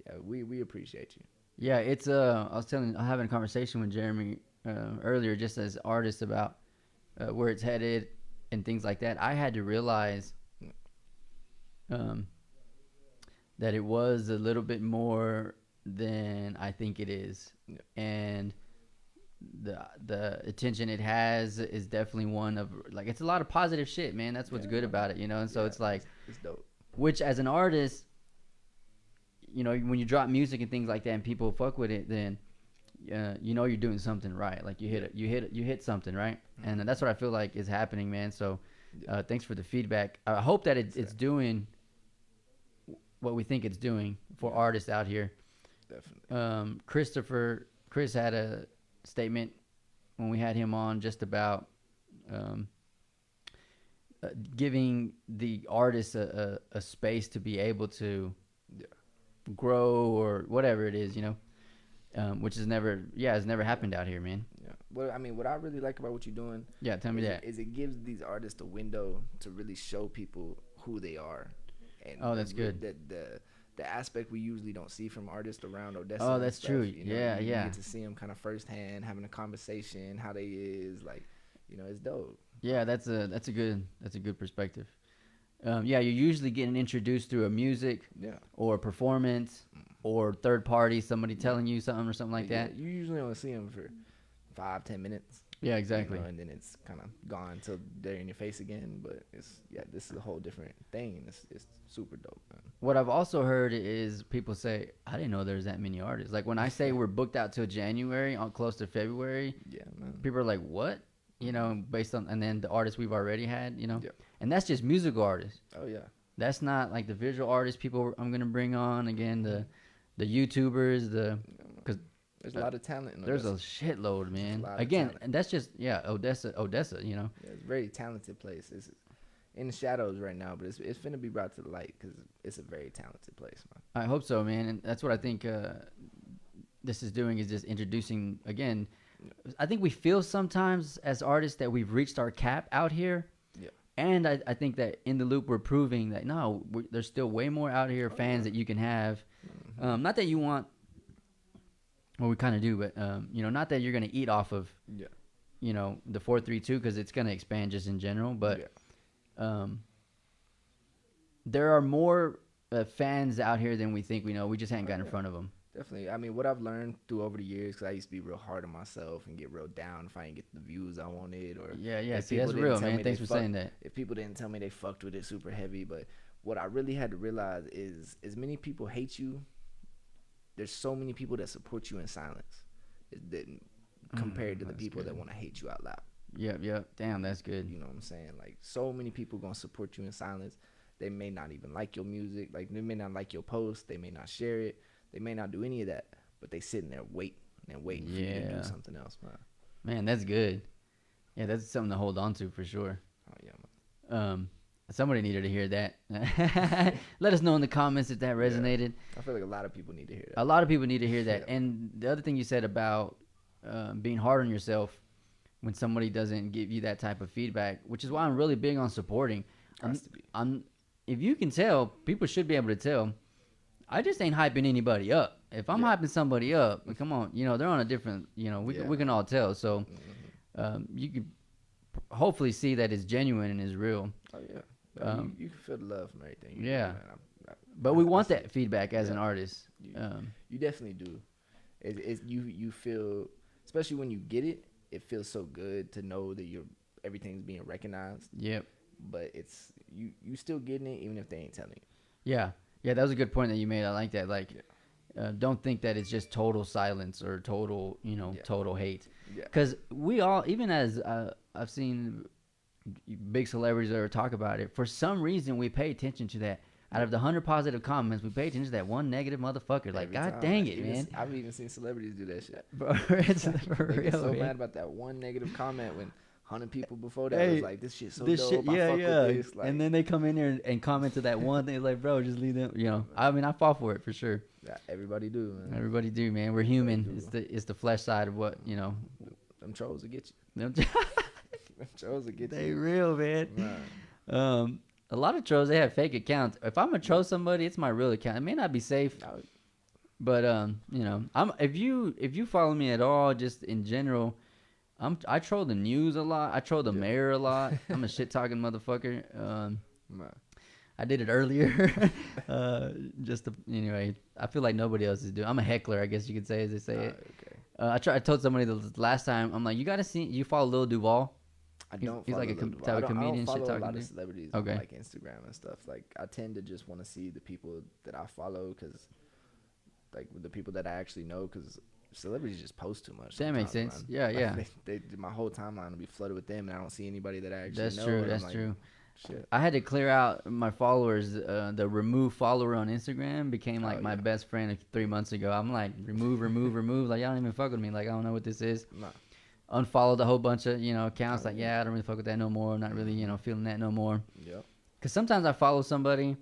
yeah, we appreciate you. Yeah, it's I was having a conversation with Jeremy earlier, just as artists about where it's headed and things like that. I had to realize that it was a little bit more than I think it is, Yeah. and the attention it has is definitely one of like it's a lot of positive shit, man. That's what's good about it, And so Yeah, it's like, it's dope. which as an artist, when you drop music and things like that and people fuck with it, then you're doing something right. Like you hit something, right? And that's what I feel like is happening, man. So thanks for the feedback. I hope that it's doing what we think it's doing for artists out here. Definitely. Chris had a statement when we had him on, just about um, giving the artist a space to be able to Yeah. grow or whatever it is, which has never, it's never happened out here, man. Yeah. Well, I mean, what I really like about what you're doing Yeah, tell me is, that. is it gives these artists a window to really show people who they are. And Oh, that's good. The aspect we usually don't see from artists around Odessa. Oh, and that's stuff, true. You know, Yeah, you yeah. get to see them kind of firsthand, having a conversation, how they is like, it's dope. Yeah, that's a good perspective. Yeah, you're usually getting introduced through a music Yeah. or a performance or third party, somebody telling you something or something like Yeah, that. you usually only see them for 5-10 minutes. Yeah, exactly. And then it's kind of gone till they're in your face again. But this is a whole different thing. And it's super dope, man. What I've also heard is people say, I didn't know there's that many artists. Like when I say we're booked out till January, on close to February, Yeah, man. people are like, what? Based on, and then the artists we've already had, Yeah. and that's just musical artists. Oh yeah. That's not like the visual artists people I'm going to bring on. Again, the YouTubers, because There's a lot of talent in there's a Odessa. shitload, man. lot of Again, talent. and that's just, Odessa, Yeah, it's a very talented place. It's in the shadows right now, but it's finna be brought to the light because it's a very talented place, man. I hope so, man. And that's what I think this is doing, is just introducing, again, I think we feel sometimes as artists that we've reached our cap out here. Yeah. And I think that in the loop, we're proving that there's still way more out here fans that you can have. Not that you want, well, we kind of do, but not that you're going to eat off of, Yeah. the 432, because it's going to expand just in general. But there are more fans out here than we think we know. We just haven't gotten in front of them. Definitely. I mean, what I've learned through over the years, because I used to be real hard on myself and get real down if I didn't get the views I wanted, or Yeah. if See, people that's didn't real, tell man. me Thanks they for saying that. If people didn't tell me they fucked with it super heavy, but what I really had to realize is, as many people hate you, there's so many people that support you in silence, compared to the that's people good. that want to hate you out loud. Yep. Damn, that's good. You know what I'm saying? Like, so many people gonna support you in silence. They may not even like your music. Like, they may not like your post. They may not share it. They may not do any of that. But they sitting there waiting for you to do something else, man. Man, that's good. Yeah, that's something to hold on to for sure. Oh yeah, man. Somebody needed to hear that. Let us know in the comments if that resonated. I feel like a lot of people need to hear that. A lot of people need to hear that. Yeah. And the other thing you said about being hard on yourself when somebody doesn't give you that type of feedback, which is why I'm really big on supporting. Has to be. If you can tell, people should be able to tell. I just ain't hyping anybody up. If I'm hyping somebody up, come on, they're on a different, we can all tell. So you can hopefully see that it's genuine and is real. Oh yeah. You can feel the love from everything. You Yeah. do, man. But we want that feedback as an artist. You definitely do. You feel, especially when you get it, it feels so good to know that everything's being recognized. Yep. But it's you still getting it even if they ain't telling you. Yeah. Yeah, that was a good point that you made. I like that. Like, don't think that it's just total silence or total, total hate. Yeah. Because we all, even as I've seen big celebrities that talk about it, for some reason we pay attention to that. Out of the 100 positive comments, we pay attention to that one negative motherfucker. Like, Every God time. dang it, man. I've even seen celebrities do that shit. Bro, it's for They real, get so man. mad about that one negative comment when 100 people before that Hey, was like, this shit's so This dope. shit, I yeah, fuck yeah. with this. Like, And then they come in there and comment to that one thing. Like, bro, just leave them. I mean, I fall for it for sure. yeah, everybody do, man. Everybody do, man. We're human. do. It's the flesh side of what, Them trolls will get you. Them Them trolls will get They you. real, man. Man. A lot of trolls, they have fake accounts. If I'm gonna troll somebody, it's my real account. It may not be safe, but if you follow me at all, just in general, I troll the news a lot. I troll the mayor a lot. I'm a shit talking motherfucker. Man. I did it earlier. Anyway, I feel like nobody else is doing. I'm a heckler, I guess you could say, as they say it. Okay. I told somebody the last time. I'm like, you follow Lil Duval? I don't. He's like a follow Lil type of Duval. comedian, I shit don't follow a talking lot of dude. celebrities Okay. on like Instagram and stuff. Like, I tend to just want to see the people that I follow, because like the people that I actually know, because celebrities just post too much. That makes sometimes, sense. man. Yeah, Like, yeah. my whole timeline will be flooded with them, and I don't see anybody that I actually That's know. true. and I'm That's like, true. Shit. I had to clear out my followers. The remove follower on Instagram became like my best friend 3 months ago. I'm like, remove. Like, y'all don't even fuck with me. Like, I don't know what this is. Nah. unfollowed a whole bunch of accounts. Oh, Like, yeah. yeah, I don't really fuck with that no more. Not really feeling that no more. Yep. Because sometimes I follow somebody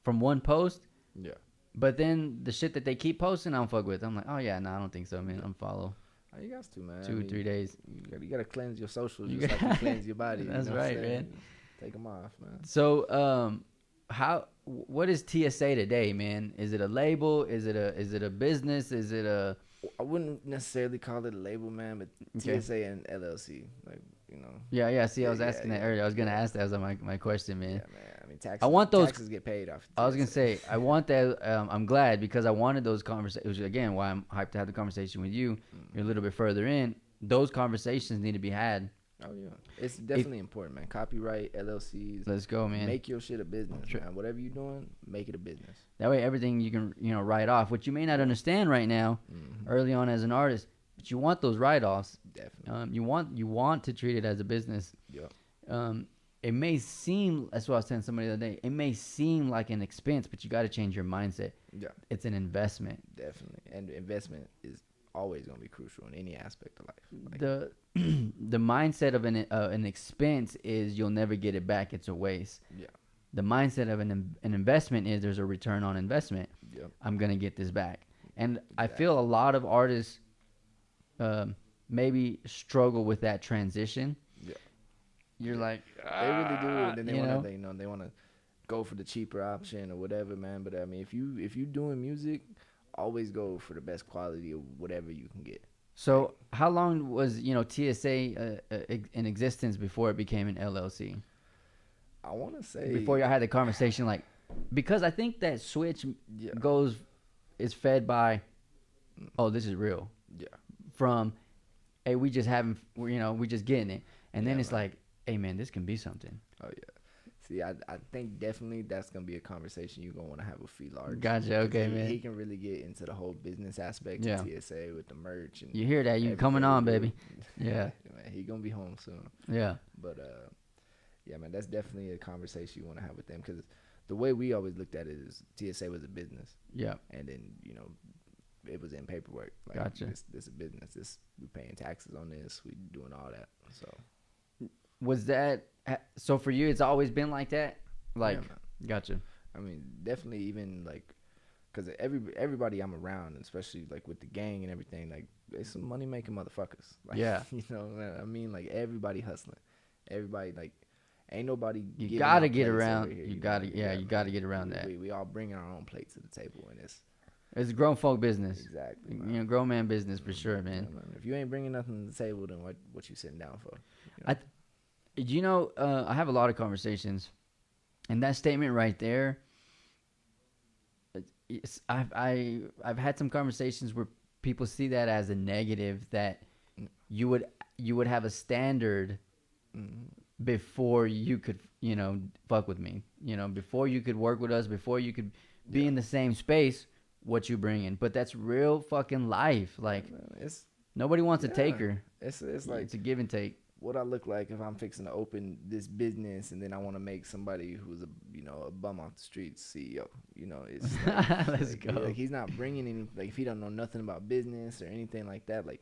from one post, Yeah. but then the shit that they keep posting, I don't fuck with. I'm like, oh yeah, no, I don't think so, man. Unfollow. Oh, you got to, man. 3 days. You gotta cleanse your socials You just like you got- cleanse your body. That's you know what I'm right, saying? man. Take them off, man. So, what is TSA today, man? Is it a label? Is it a business? Is it a I wouldn't necessarily call it a label, man, but Okay. TSA and LLC, like, you know. Yeah. See, I was Yeah, asking that yeah, earlier. I was gonna yeah. ask that as my question, man. Yeah, man. I mean, taxes. I want those- taxes get paid off. I was gonna TSA. say I want that. I'm glad because I wanted those conversations. Again, why I'm hyped to have the conversation with you. You're a little bit further in. Those conversations need to be had. Oh yeah, it's definitely important, man. Copyright, LLCs. Let's go, man. Make your shit a business, Sure. man. Whatever you're doing, make it a business. That way, everything you can write off, which you may not understand right now, early on as an artist, but you want those write-offs. Definitely. You want to treat it as a business. Yep. It may seem, that's what I was telling somebody the other day. It may seem like an expense, but you got to change your mindset. Yeah, It's an investment. definitely. And investment is always gonna be crucial in any aspect of life. Like, The the mindset of an expense is you'll never get it back. It's a waste. yeah. The mindset of an investment is there's a return on investment. Yep. I'm gonna get this back. And I feel a lot of artists maybe struggle with that transition. Yeah. You're like, They really do, and then they you know? want they want to go for the cheaper option or whatever, man. But I mean, if you doing music, always go for the best quality of whatever you can get. So how long was TSA in existence before it became an LLC? I want to say Before y'all had the conversation, like, because I think that switch Yeah. is fed by, oh, this is real. Yeah. From, hey, we just getting it, and then Yeah, it's man. like, hey, man, this can be something. Oh yeah. See, I think definitely that's gonna be a conversation you're gonna want to have with Fee Large. Gotcha. Okay, he, man. He can really get into the whole business aspect Yeah. of TSA with the merch and You hear that? You coming everything on, we do. baby? Yeah. Man, he gonna be home soon. Yeah. But yeah, man, that's definitely a conversation you want to have with them because the way we always looked at it is TSA was a business, Yeah. and then it was in paperwork. Like, Gotcha. This a business. This we paying taxes on this. We doing all that. So Was that so for you? It's always been like that. Like, yeah, man. gotcha. I mean, definitely even like, cause everybody I'm around, especially like with the gang and everything, like they some money making motherfuckers. Like, Yeah. you know what I mean? Like everybody hustling, everybody like, ain't nobody. You giving gotta out get plates around. over here, You know? gotta, yeah, you man. gotta get around that. We all bringing our own plate to the table, and It's grown folk business. exactly. Grown man business for sure, man. Yeah, man. If you ain't bringing nothing to the table, then what you sitting down for? I have a lot of conversations, and that statement right there. I've had some conversations where people see that as a negative, that you would have a standard before you could fuck with me, before you could work with us, before you could be in the same space. What you bring in, but that's real fucking life. Like, It's nobody wants a yeah. taker. it's like It's a give and take. what I look like if I'm fixing to open this business and then I want to make somebody who's a bum off the streets CEO. It's like, Let's go. Like he's not bringing any, like if he don't know nothing about business or anything like that. Like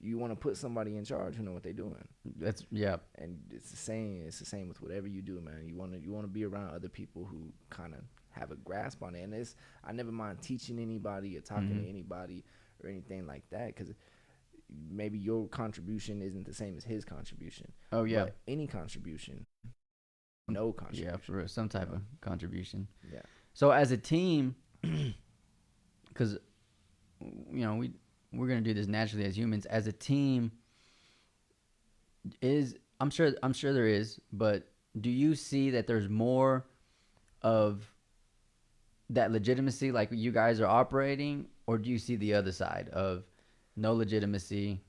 you want to put somebody in charge who know what they're doing. That's yeah. And it's the same. It's the same with whatever you do, man. You want to be around other people who kind of have a grasp on it. And I never mind teaching anybody or talking to anybody or anything like that, because maybe your contribution isn't the same as his contribution. Oh yeah. But any contribution, no contribution. Yeah, for real. Some type of contribution. Yeah. So as a team, because we're gonna do this naturally as humans. As a team, I'm sure there is, but do you see that there's more of that legitimacy, like you guys are operating, or do you see the other side of no legitimacy?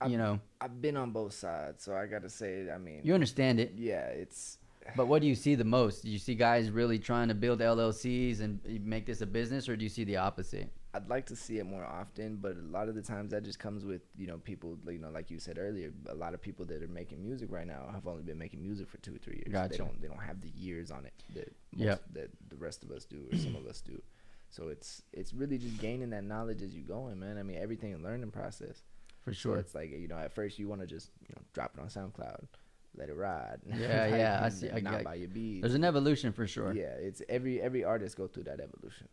I've been on both sides, so I gotta say, I mean, You understand it, yeah, it's but what do you see the most? Do you see guys really trying to build LLCs and make this a business, or do you see the opposite? I'd like to see it more often, but a lot of the times that just comes with, people, like you said earlier, a lot of people that are making music right now have only been making music for 2 or 3 years. Gotcha. They don't have the years on it that that the rest of us do, or some of us do. So it's really just gaining that knowledge as you going, man. I mean, everything a learning process. For So sure. it's like, at first you want to just drop it on SoundCloud, let it ride. Yeah, Like, yeah. I see. not buy your beats. There's an evolution for sure. Yeah, it's every artist go through that evolution.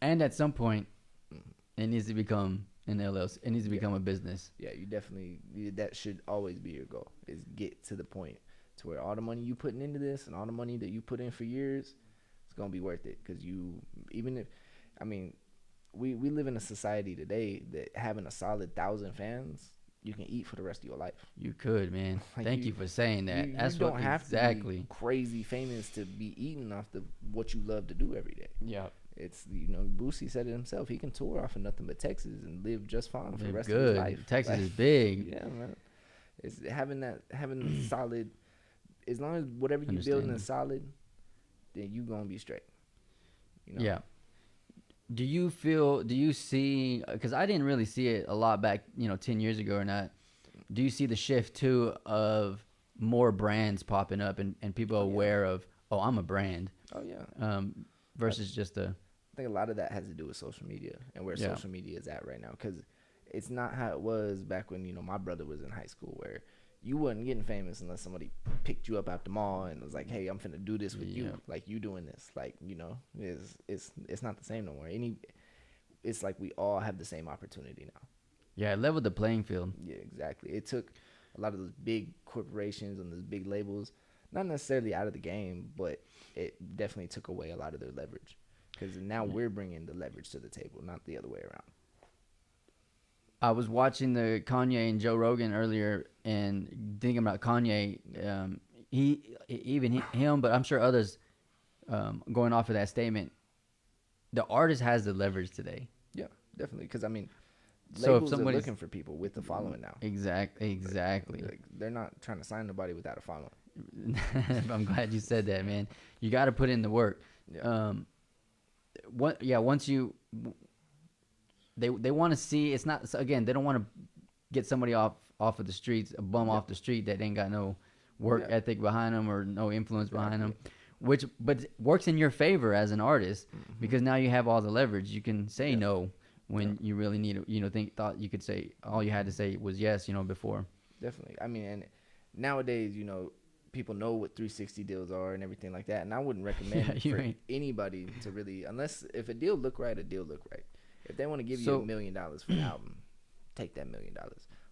And at some point, Mhm. it needs to become an LLC. It needs to become a business. Yeah, that should always be your goal, is get to the point to where all the money you putting into this and all the money that you put in for years, it's gonna be worth it. Because even if, I mean, we live in a society today that having a solid 1,000 fans, you can eat for the rest of your life. You could, man. Like, Thank you for saying that. You That's don't what have exactly. to be crazy famous to be eating off what you love to do every day. Yeah. It's Boosie said it himself. He can tour off of nothing but Texas and live just fine for the rest of Good. his life. Texas is big. Yeah, man. It's having solid. As long as whatever you building is solid, then you gonna be straight. Yeah. Do you see, because I didn't really see it a lot back 10 years ago or not, do you see the shift too of more brands popping up and people aware of, oh, I'm a brand, Oh yeah. versus just a, I think a lot of that has to do with social media and where Yeah. social media is at right now. Because it's not how it was back when my brother was in high school, where you wasn't getting famous unless somebody picked you up at the mall and was like, "Hey, I'm finna do this with Yeah. you." Like, you doing this, like, it's not the same no more. It's like we all have the same opportunity now. it leveled the playing field. Yeah, exactly. It took a lot of those big corporations and those big labels, not necessarily out of the game, but it definitely took away a lot of their leverage. Because now we're bringing the leverage to the table, not the other way around. I was watching the Kanye and Joe Rogan earlier and thinking about Kanye. Him, but I'm sure others, going off of that statement, the artist has the leverage today. Yeah, definitely. Because, So if labels are somebody's- looking for people with the following now. Exactly. Like, they're not trying to sign nobody without a following. I'm glad you said that, man. You got to put in the work. Yeah. Once you, they want to see. It's not, so again, they don't want to get somebody off of the streets, a bum off the street that ain't got no work ethic behind them or no influence behind them, but works in your favor as an artist, because now you have all the leverage. You can say no when you really need it. Thought you could say, all you had to say was yes, before. Definitely. I mean, and nowadays, people know what 360 deals are and everything like that. And I wouldn't recommend for anybody to really, unless if a deal look right, a deal look right. If they want to give you $1 million for an album, take that $1 million.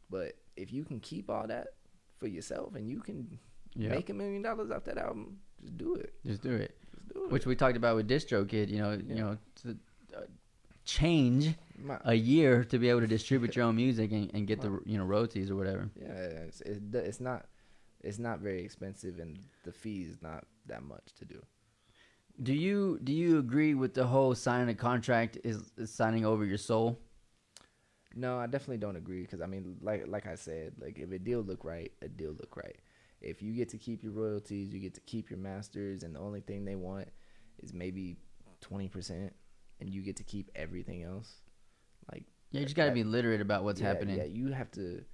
But if you can keep all that for yourself and you can make $1 million off that album, just do it. Just do it. Just do it. Which we talked about with DistroKid. To change a year to be able to distribute your own music and get the royalties or whatever. Yeah, it's not very expensive, and the fee is not that much to do. Do you agree with the whole signing a contract is signing over your soul? No, I definitely don't agree, because I mean, like I said, like, if a deal look right, a deal look right. If you get to keep your royalties, you get to keep your masters, and the only thing they want is maybe 20%, and you get to keep everything else. Like, Yeah, you just got to be literate about what's happening. Yeah, you have to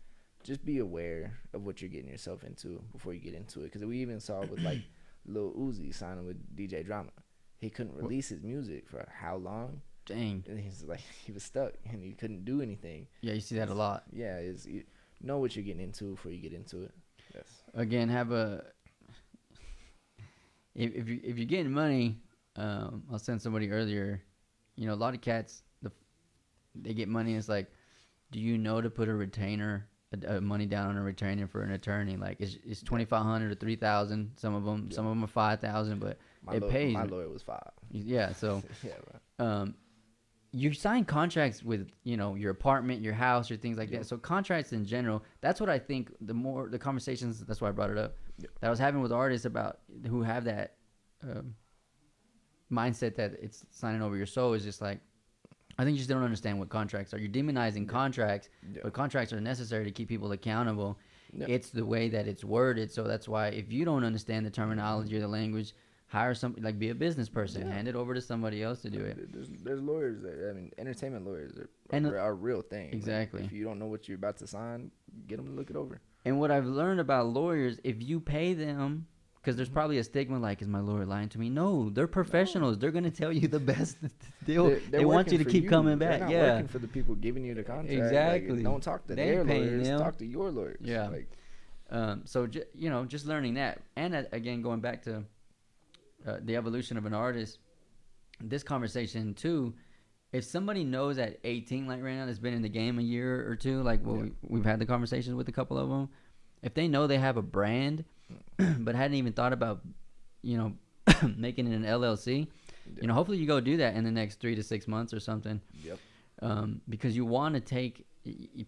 just be aware of what you're getting yourself into before you get into it. Because we even saw with like Lil Uzi signing with DJ Drama, he couldn't release his music for how long? Dang. And he was stuck and he couldn't do anything. Yeah, you see that a lot. Yeah, you know what you're getting into before you get into it. Yes. Again, if you're getting money, I'll send somebody earlier. A lot of cats, they get money. And it's like, do you know to put a retainer, money down on a retainer for an attorney? Like, it's $2,500 or $3,000. Some of them are $5,000, but pays. My lawyer was $5,000. Yeah, so Yeah, right. You sign contracts with your apartment, your house, or things like that. So contracts in general, that's what I think. The conversations, that's why I brought it up, that I was having with artists about who have that mindset that it's signing over your soul, is just like, I think you just don't understand what contracts are. You're demonizing contracts, but contracts are necessary to keep people accountable. It's the way that it's worded. So that's why if you don't understand the terminology or the language, hire somebody, like, be a business person, hand it over to somebody else to do it. There's lawyers that, I mean, entertainment lawyers are a real thing. Exactly. Like, if you don't know what you're about to sign, get them to look it over. And what I've learned about lawyers, if you pay them because there's probably a stigma like, is my lawyer lying to me? No, they're professionals. They're gonna tell you the best deal. They want you to keep coming back. They're not Yeah, working for the people giving you the contract. Exactly. Like, don't talk to They their ain't paying lawyers. them. Talk to your lawyers. Yeah. Like, So just learning that, and again going back to the evolution of an artist. This conversation too. If somebody knows at 18, like right now, that's been in the game a year or two, like we've had the conversations with a couple of them. If they know they have a brand, but hadn't even thought about, making it an LLC, hopefully you go do that in the next 3 to 6 months or something. Yep. Because you want to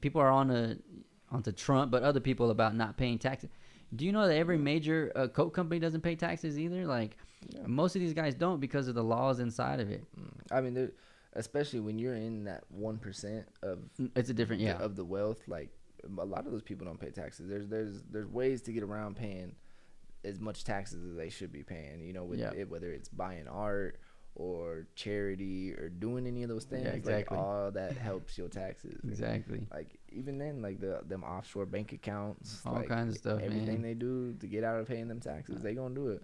people are onto Trump, but other people about not paying taxes. Do you know that every major coke company doesn't pay taxes either? Like most of these guys don't because of the laws inside of it. I mean, especially when you're in that 1% of It's a different of the wealth. Like a lot of those people don't pay taxes. There's ways to get around paying as much taxes as they should be paying. Whether it's buying art or charity or doing any of those things. Exactly. Like all that helps your taxes. Exactly. Like even then, like them offshore bank accounts, All like, kinds of stuff, everything man. they do to get out of paying them taxes, they gonna do it.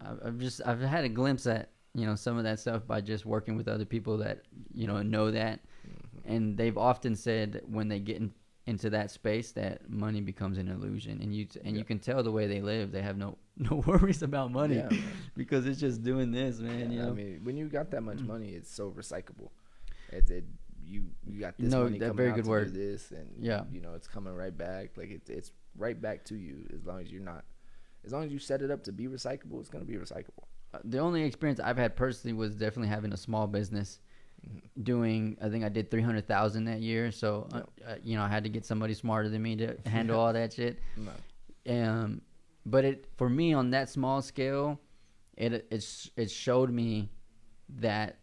I've had a glimpse at some of that stuff by just working with other people that know that, and they've often said when they get into that space that money becomes an illusion, and you can tell the way they live. They have no worries about money because it's just doing this, man. I mean, when you got that much money, it's so recyclable. You got this money that coming very out good to word. do this, and it's coming right back. Like it's right back to you as long as you set it up to be recyclable. It's gonna be recyclable. The only experience I've had personally was definitely having a small business. Doing, I think I did 300,000 that year. So, I had to get somebody smarter than me to handle all that shit. But for me on that small scale, it showed me that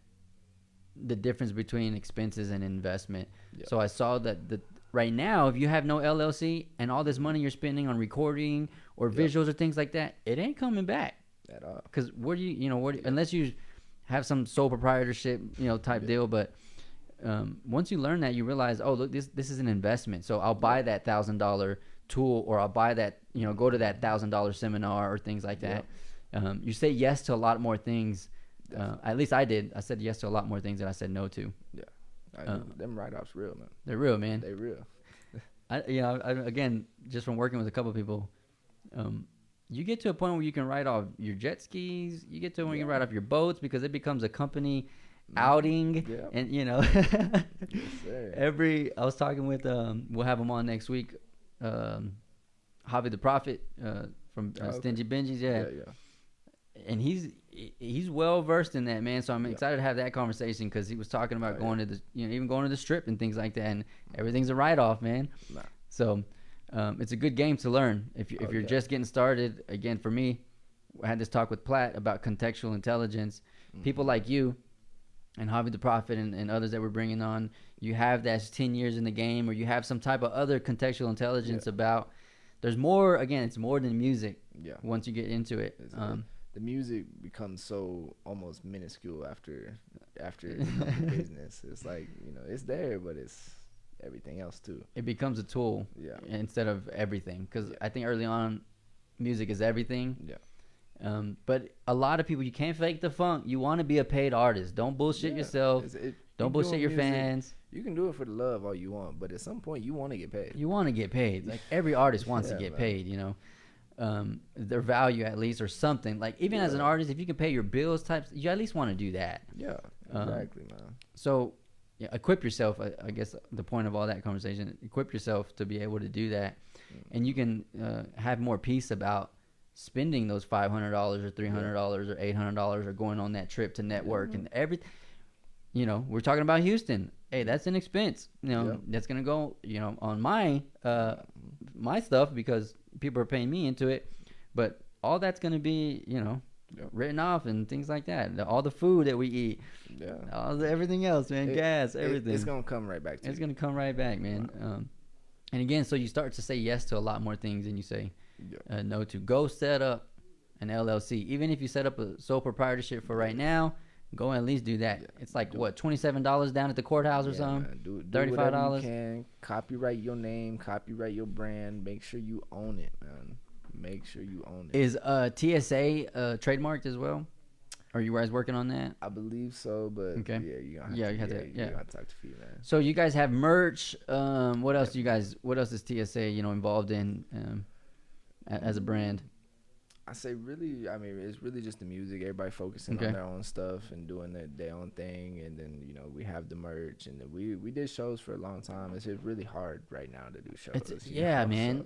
the difference between expenses and investment. So I saw that right now, if you have no LLC and all this money you're spending on recording or visuals or things like that, it ain't coming back At all. because unless you have some sole proprietorship, type deal. But once you learn that, you realize, oh, look, this is an investment. So I'll buy that $1,000 tool, or I'll buy that, go to that $1,000 seminar or things like that. You say yes to a lot more things. At least I did. I said yes to a lot more things than I said no to. Yeah. Them write-offs real, man. They're real, man. They real. I again, just from working with a couple of people, you get to a point where you can write off your jet skis. You get to when you can write off your boats because it becomes a company outing. Yeah. And Yes, sir. I was talking with we'll have him on next week. Javi the Prophet from Stingy Benji's, Yeah. and he's well versed in that, man. So I'm excited to have that conversation because he was talking about going to the even going to the strip and things like that, and everything's a write off, man. Nah. So it's a good game to learn if you're just getting started. Again, for me, I had this talk with Platt about contextual intelligence. People like you and Javi the Prophet and others that we're bringing on, you have that 10 years in the game, or you have some type of other contextual intelligence about. There's more. Again, it's more than music. Yeah. Once you get into it, the music becomes so almost minuscule after the business. It's like it's there, but it's everything else too. It becomes a tool. Yeah. Instead of everything, because I think early on, music is everything. Yeah. But a lot of people, you can't fake the funk. You want to be a paid artist. Don't bullshit yourself. Don't bullshit your fans. You can do it for the love all you want, but at some point you want to get paid. You want to get paid. Like every artist wants to get paid, their value at least, or something. Like even as an artist, if you can pay your bills you at least want to do that. Yeah, exactly, man. So equip yourself. I guess the point of all that conversation, equip yourself to be able to do that. And you can have more peace about spending those $500 or $300 or $800 or going on that trip to network and everything. We're talking about Houston. Hey, that's an expense. That's gonna go on my my stuff because people are paying me into it. But all that's gonna be written off and things like that. All the food that we eat, everything else, man, gas, everything. It's gonna come right back to you. It's gonna come right back, man. And again, so you start to say yes to a lot more things than you say no to. Go set up an LLC. Even if you set up a sole proprietorship for right now, go and at least do that. It's like what, $27 down at the courthouse or something? Man. Do $35. You can copyright your name, copyright your brand. Make sure you own it, man. Make sure you own it. Is TSA trademarked as well? Are you guys working on that? I believe so, but Okay. yeah, you gonna have Yeah, to, you have to- you yeah. gotta talk to Fee, man. So you guys have merch. What else do you guys? What else is TSA involved in as a brand? I say really, I mean, it's really just the music. Everybody focusing Okay. on their own stuff and doing their own thing, and then we have the merch, and then we did shows for a long time. It's just really hard right now to do shows. It's, you yeah, know, man.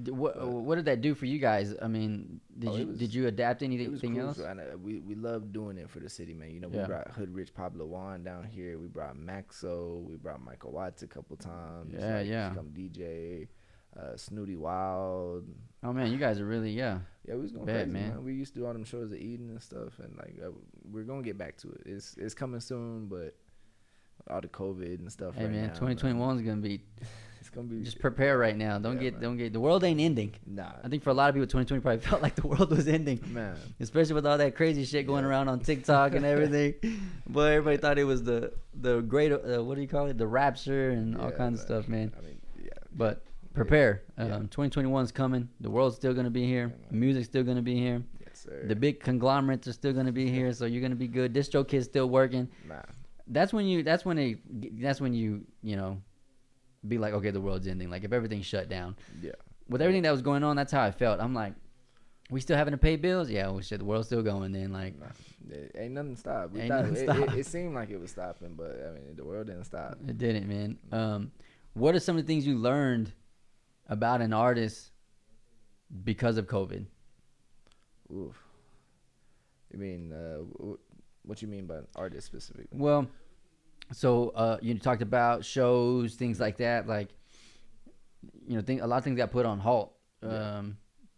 so What did that do for you guys? I mean, did you adapt it was anything cool. else? So, and we love doing it for the city, man. We Yeah. brought Hood Rich Pablo Juan down here. We brought Maxo. We brought Michael Watts a couple times. Yeah, yeah. He's come DJ. Snooty Wild. Oh man, you guys are really Yeah, we was going Bad, crazy, man. man. We used to do all them shows at Eden and stuff, and we're gonna get back to it. It's coming soon, but all the COVID and stuff. Hey right man, now, 2021 is gonna be. it's gonna be Just prepare right now. Don't Yeah, get. The world ain't ending. nah, I think for a lot of people, 2020 probably felt like the world was ending, man. especially with all that crazy shit going Yeah. around on TikTok and everything. Boy, everybody thought it was the great. What do you call it? The rapture and all Yeah, kinds of stuff, man. I mean, yeah, But prepare. Yeah. 2021 is coming. The world's still gonna be here. Yeah, man. Music's still gonna be here. yes, sir. The big conglomerates are still gonna be here, so you're gonna be good. Distro Kid's still working. nah, That's when you be like, okay, the world's ending. Like if everything's shut down. yeah, With everything that was going on, that's how I felt. I'm like, we still having to pay bills? Yeah, well shit, the world's still going then. Like nah. Ain't nothing stopped. We Ain't thought nothing it, stopped. it seemed like it was stopping, but I mean, the world didn't stop. it didn't, man. What are some of the things you learned about an artist because of COVID? Oof. You mean what you mean by an artist specifically? Well, so you talked about shows, things like that. Like, a lot of things got put on halt. Yeah.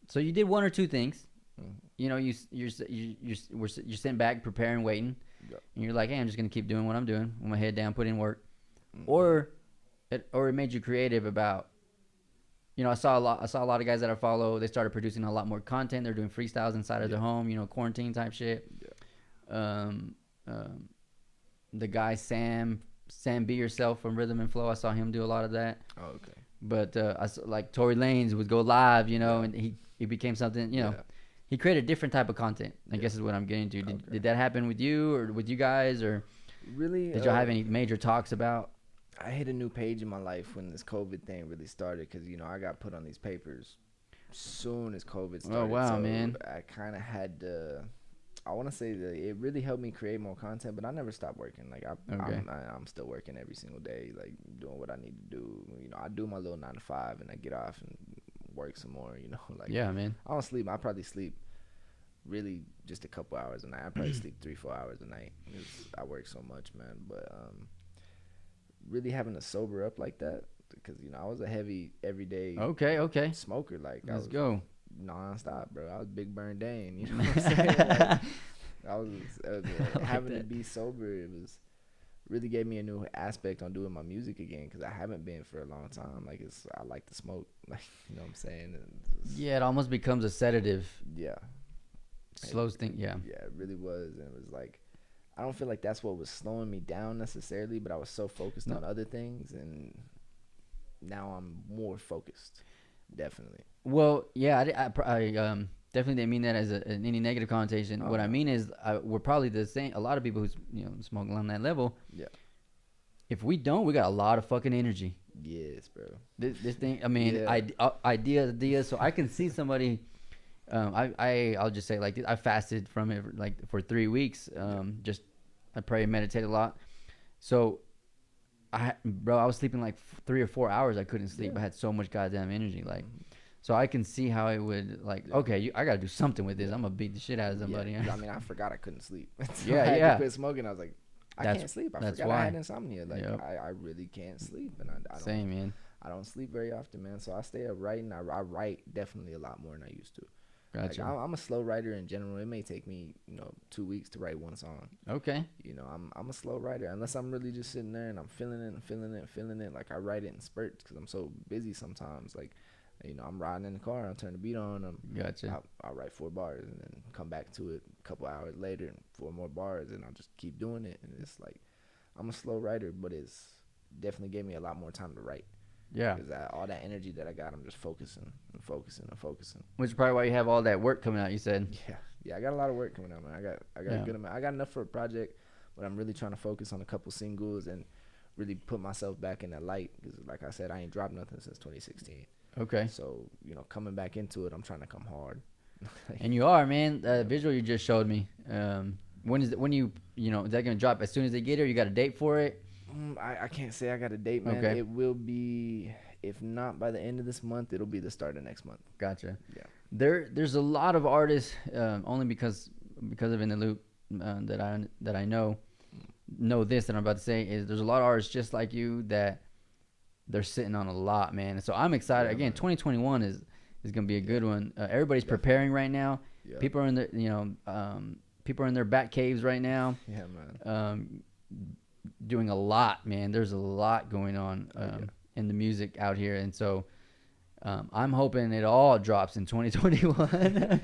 So you did one or two things. Mhm. You're sitting back, preparing, waiting, Yeah. and you're like, hey, I'm just gonna keep doing what I'm doing with my head down, put in work, Mhm. or it made you creative about. I saw a lot of guys that I follow. They started producing a lot more content. They're doing freestyles inside of their Yeah. home. Quarantine type shit. The guy Sam Be Yourself from Rhythm and Flow. I saw him do a lot of that. Oh, okay. But I saw, like Tory Lanez would go live, Yeah. and he became something. Yeah. He created a different type of content. I Yeah. guess is what I'm getting to. Okay. Did that happen with you or with you guys, or Really? did y'all have any major talks about? I hit a new page in my life when this COVID thing really started because I got put on these papers soon as COVID started. Oh, wow, so man. I kind of had to. I want to say that it really helped me create more content, but I never stopped working. Like Okay. I'm still working every single day, like doing what I need to do. I do my little 9 to 5, and I get off and work some more. Like Yeah, man. I don't sleep. I probably sleep really just a couple hours a night. I probably sleep 3-4 hours a night. I work so much, man. But really having to sober up like that because I was a heavy everyday Okay. smoker. Like I Let's was go. nonstop, bro. I was Big Burn Dane. You know what I'm saying? Like, I was like having to that. be sober. It was really gave me a new aspect on doing my music again because I haven't been for a long time. Like I like to smoke. Like what I'm saying. And Yeah, it almost becomes a sedative. yeah. Slows things. Yeah. Yeah, it really was. And it was like, I don't feel like that's what was slowing me down necessarily, but I was so focused No. on other things, and now I'm more focused. Definitely. Well, yeah, I definitely didn't mean that as in any negative connotation. Oh, What I no. mean is, we're probably the same. A lot of people who smoke on that level. Yeah. If we don't, we got a lot of fucking energy. Yes, bro. This thing. I mean, Yeah. ideas. So I can see somebody. I'll just say like this, I fasted from it for 3 weeks. Just I pray and meditate a lot. So I was sleeping like 3 or 4 hours. I couldn't sleep. Yeah. I had so much goddamn energy. Like, so I can see how it would like. Yeah. Okay, I gotta do something with this. I'm gonna beat the shit out of somebody. Yeah. I mean, I forgot I couldn't sleep. Yeah, I had yeah. to quit smoking. I was like, I That's- can't sleep. I that's forgot why. I had insomnia. Like, Yep. I really can't sleep, and I don't. Same, man. I don't sleep very often, man. So I stay up writing. I write definitely a lot more than I used to. Gotcha. Like, I'm a slow writer in general. It may take me, 2 weeks to write one song. Okay. I'm a slow writer unless I'm really just sitting there and I'm feeling it. Like I write it in spurts because I'm so busy sometimes. Like, I'm riding in the car, I'll turn the beat on. Gotcha. I'll write 4 bars and then come back to it a couple hours later and 4 more bars, and I'll just keep doing it. And it's like I'm a slow writer, but it's definitely gave me a lot more time to write. Yeah. Because all that energy that I got, I'm just focusing and focusing and focusing. Which is probably why you have all that work coming out. You said. Yeah, I got a lot of work coming out, man. I got Yeah. a good amount. I got enough for a project, but I'm really trying to focus on a couple singles and really put myself back in that light. Because, like I said, I ain't dropped nothing since 2016. Okay. So, you know, coming back into it, I'm trying to come hard. And you are, man. The visual you just showed me. When you know, is that gonna drop as soon as they get here? You got a date for it? I can't say I got a date, man. Okay. It will be, if not by the end of this month, it'll be the start of next month. Gotcha. Yeah. There's a lot of artists, only because of In the Loop, that I know this that I'm about to say is there's a lot of artists just like you that they're sitting on a lot, man. And so I'm excited. Yeah, Again, man. 2021 is gonna be a good one. Everybody's preparing right now. Yeah. People are in their people are in their bat caves right now. Yeah, man. Doing a lot, man. There's a lot going on in the music out here, and so I'm hoping it all drops in 2021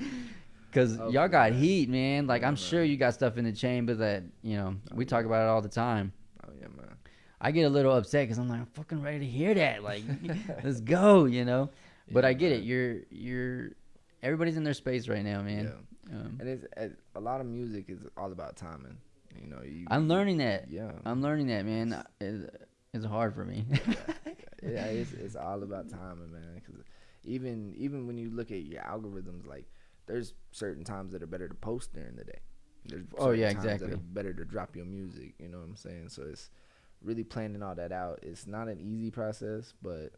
because y'all got heat, man. Like I'm sure you got stuff in the chamber that we talk about it all the time. Oh yeah, man. I get a little upset because I'm like, I'm fucking ready to hear that. Like, let's go, But I get it. You're everybody's in their space right now, man. Yeah. And it's a lot of music is all about timing. I'm learning that. Yeah. I'm learning that, man. It's hard for me. Yeah, it's all about timing, man. Because even when you look at your algorithms, like there's certain times that are better to post during the day. There's certain times exactly. that are better to drop your music. You know what I'm saying? So it's really planning all that out. It's not an easy process, but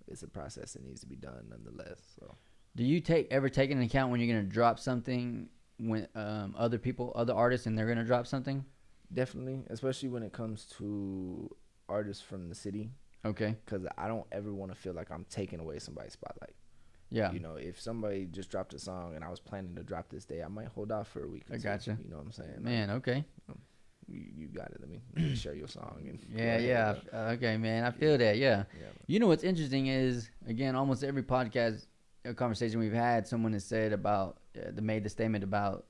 it's a process that needs to be done nonetheless. So. Do you ever take into account when you're gonna drop something when other artists, and they're gonna drop something? Definitely, especially when it comes to artists from the city. Okay. Because I don't ever want to feel like I'm taking away somebody's spotlight. Yeah. If somebody just dropped a song and I was planning to drop this day, I might hold off for a week. I gotcha. You know what I'm saying? Man, okay. You got it. Let me share your song. And Yeah. Okay, man. I feel that. Yeah. Yeah. You know what's interesting is, again, almost every podcast conversation we've had, someone has said about made the statement about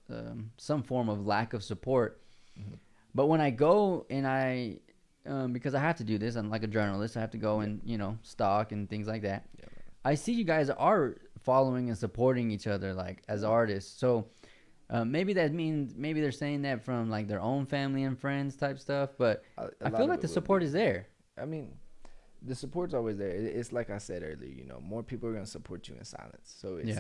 some form of lack of support. Mm-hmm. But when I go and because I have to do this, I'm like a journalist, I have to go and stalk and things like that. Yeah. I see you guys are following and supporting each other like as artists. So maybe that means they're saying that from like their own family and friends type stuff. But I feel like the support is there. I mean, the support's always there. It's like I said earlier. more people are gonna support you in silence. So it's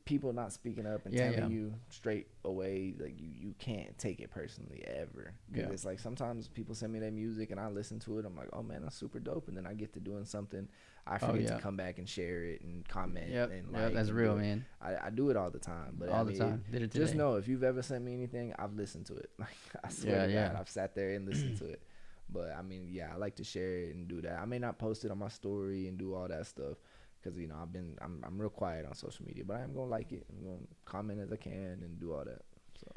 people not speaking up and telling you straight away, like you can't take it personally ever. Because it's like sometimes people send me their music and I listen to it. I'm like, oh man, that's super dope. And then I get to doing something. I forget to come back and share it and comment. And like, that's real, man. I do it all the time. But all the time. Did it today. Just know if you've ever sent me anything, I've listened to it. Like I swear to God, I've sat there and listened to it. But I mean, I like to share it and do that. I may not post it on my story and do all that stuff. Because I'm real quiet on social media, but I am gonna like it. I'm gonna comment as I can and do all that. So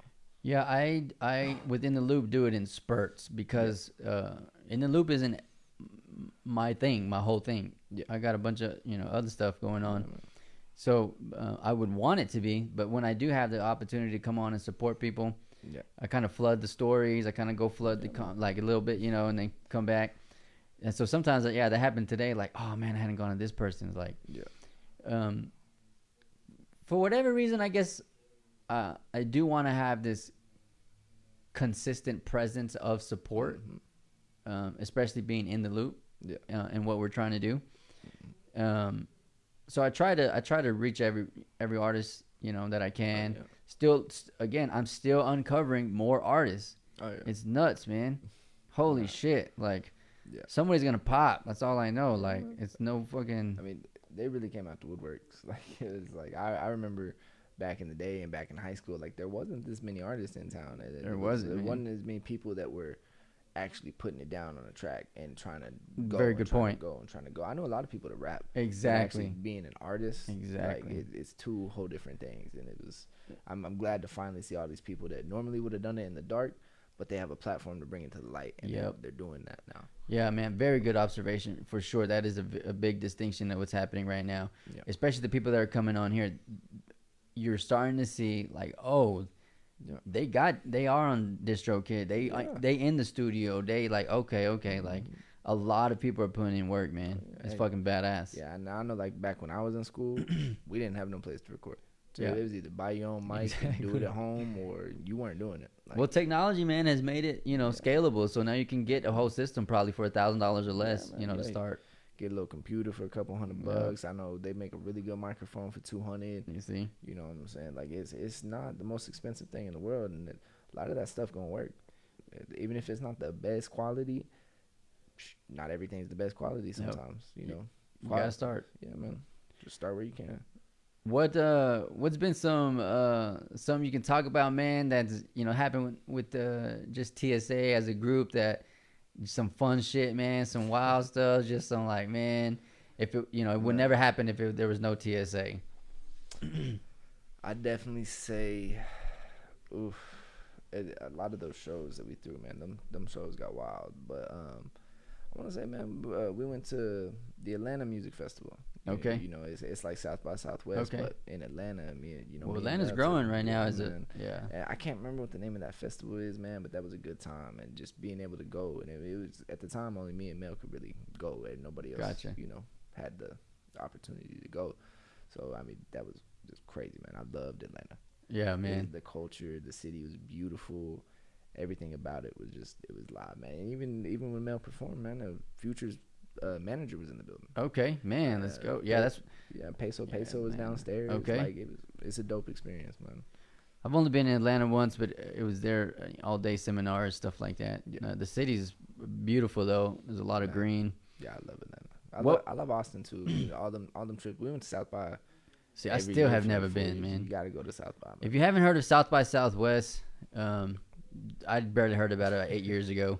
yeah, I within the loop do it in spurts because in the loop isn't my thing, my whole thing. Yeah. I got a bunch of other stuff going on, so I would want it to be. But when I do have the opportunity to come on and support people, I kind of flood the stories. I kind of go flood like a little bit, and then come back. And so sometimes, that happened today. Like, oh man, I hadn't gone to this person's. Like, for whatever reason, I guess I do want to have this consistent presence of support, especially being in the loop, and what we're trying to do. So I try to reach every artist that I can. Still, again, I'm still uncovering more artists. It's nuts, man. Holy shit! Like. Yeah. Somebody's gonna pop. That's all I know. Like it's no fucking. I mean, they really came out the woodworks. Like it was like I remember back in the day and back in high school. Like there wasn't this many artists in town. There wasn't as many people that were actually putting it down on a track and trying to go. Very good point. Trying to go. I know a lot of people that rap. Exactly. Actually being an artist. Exactly. Like it's two whole different things, and it was. I'm glad to finally see all these people that normally would have done it in the dark. But they have a platform to bring it to the light, and they're doing that now. Yeah, man, very good observation for sure. That is a big distinction of what's happening right now, especially the people that are coming on here. You're starting to see like, they are on DistroKid. They in the studio. They like okay, like a lot of people are putting in work, man. It's Hey. fucking badass. Yeah, and I know like back when I was in school, we didn't have no place to record. So Yeah. it was either buy your own mic and do it at home, or you weren't doing it. Like, Well, technology, man, has made it, scalable. So now you can get a whole system probably for $1,000 or less, man, to like, start. get a little computer for a couple $100. I know they make a really good microphone for 200. You see? You know what I'm saying? Like it's not the most expensive thing in the world, and a lot of that stuff gonna work. Even if it's not the best quality, not everything's the best quality sometimes. You know, You gotta start. Yeah, man. Just start where you can. What's been some you can talk about, man, that's happened with just TSA as a group, that some fun shit, man, some wild stuff, just some like, man, if it it would never happen if there was no TSA. I definitely say, oof, a lot of those shows that we threw, man, them shows got wild. But I want to say, man, we went to the Atlanta Music Festival. Okay. It's like South by Southwest, Okay. but in Atlanta, Well, Atlanta's growing right now, is it? man. Yeah. And I can't remember what the name of that festival is, man, but that was a good time, and just being able to go, and it was at the time only me and Mel could really go, and nobody else, Gotcha. had the opportunity to go. So I mean, that was just crazy, man. I loved Atlanta. Yeah, man. The culture, the city was beautiful. Everything about it was live, man. And even when Mel performed, man, the Future's manager was in the building. Okay, man, let's go. Yeah, Peso was man. downstairs. Okay. Like it's a dope experience, man. I've only been in Atlanta once, but it was there all day seminars, stuff like that. Yeah. The city's beautiful though. There's a lot of green. Yeah, I love Atlanta. I love Austin too. All them trips. We went to South by. See, I every still year have for never like 4 been, years. man. You gotta go to South by, man. If you haven't heard of South by Southwest, I barely heard about it 8 years ago.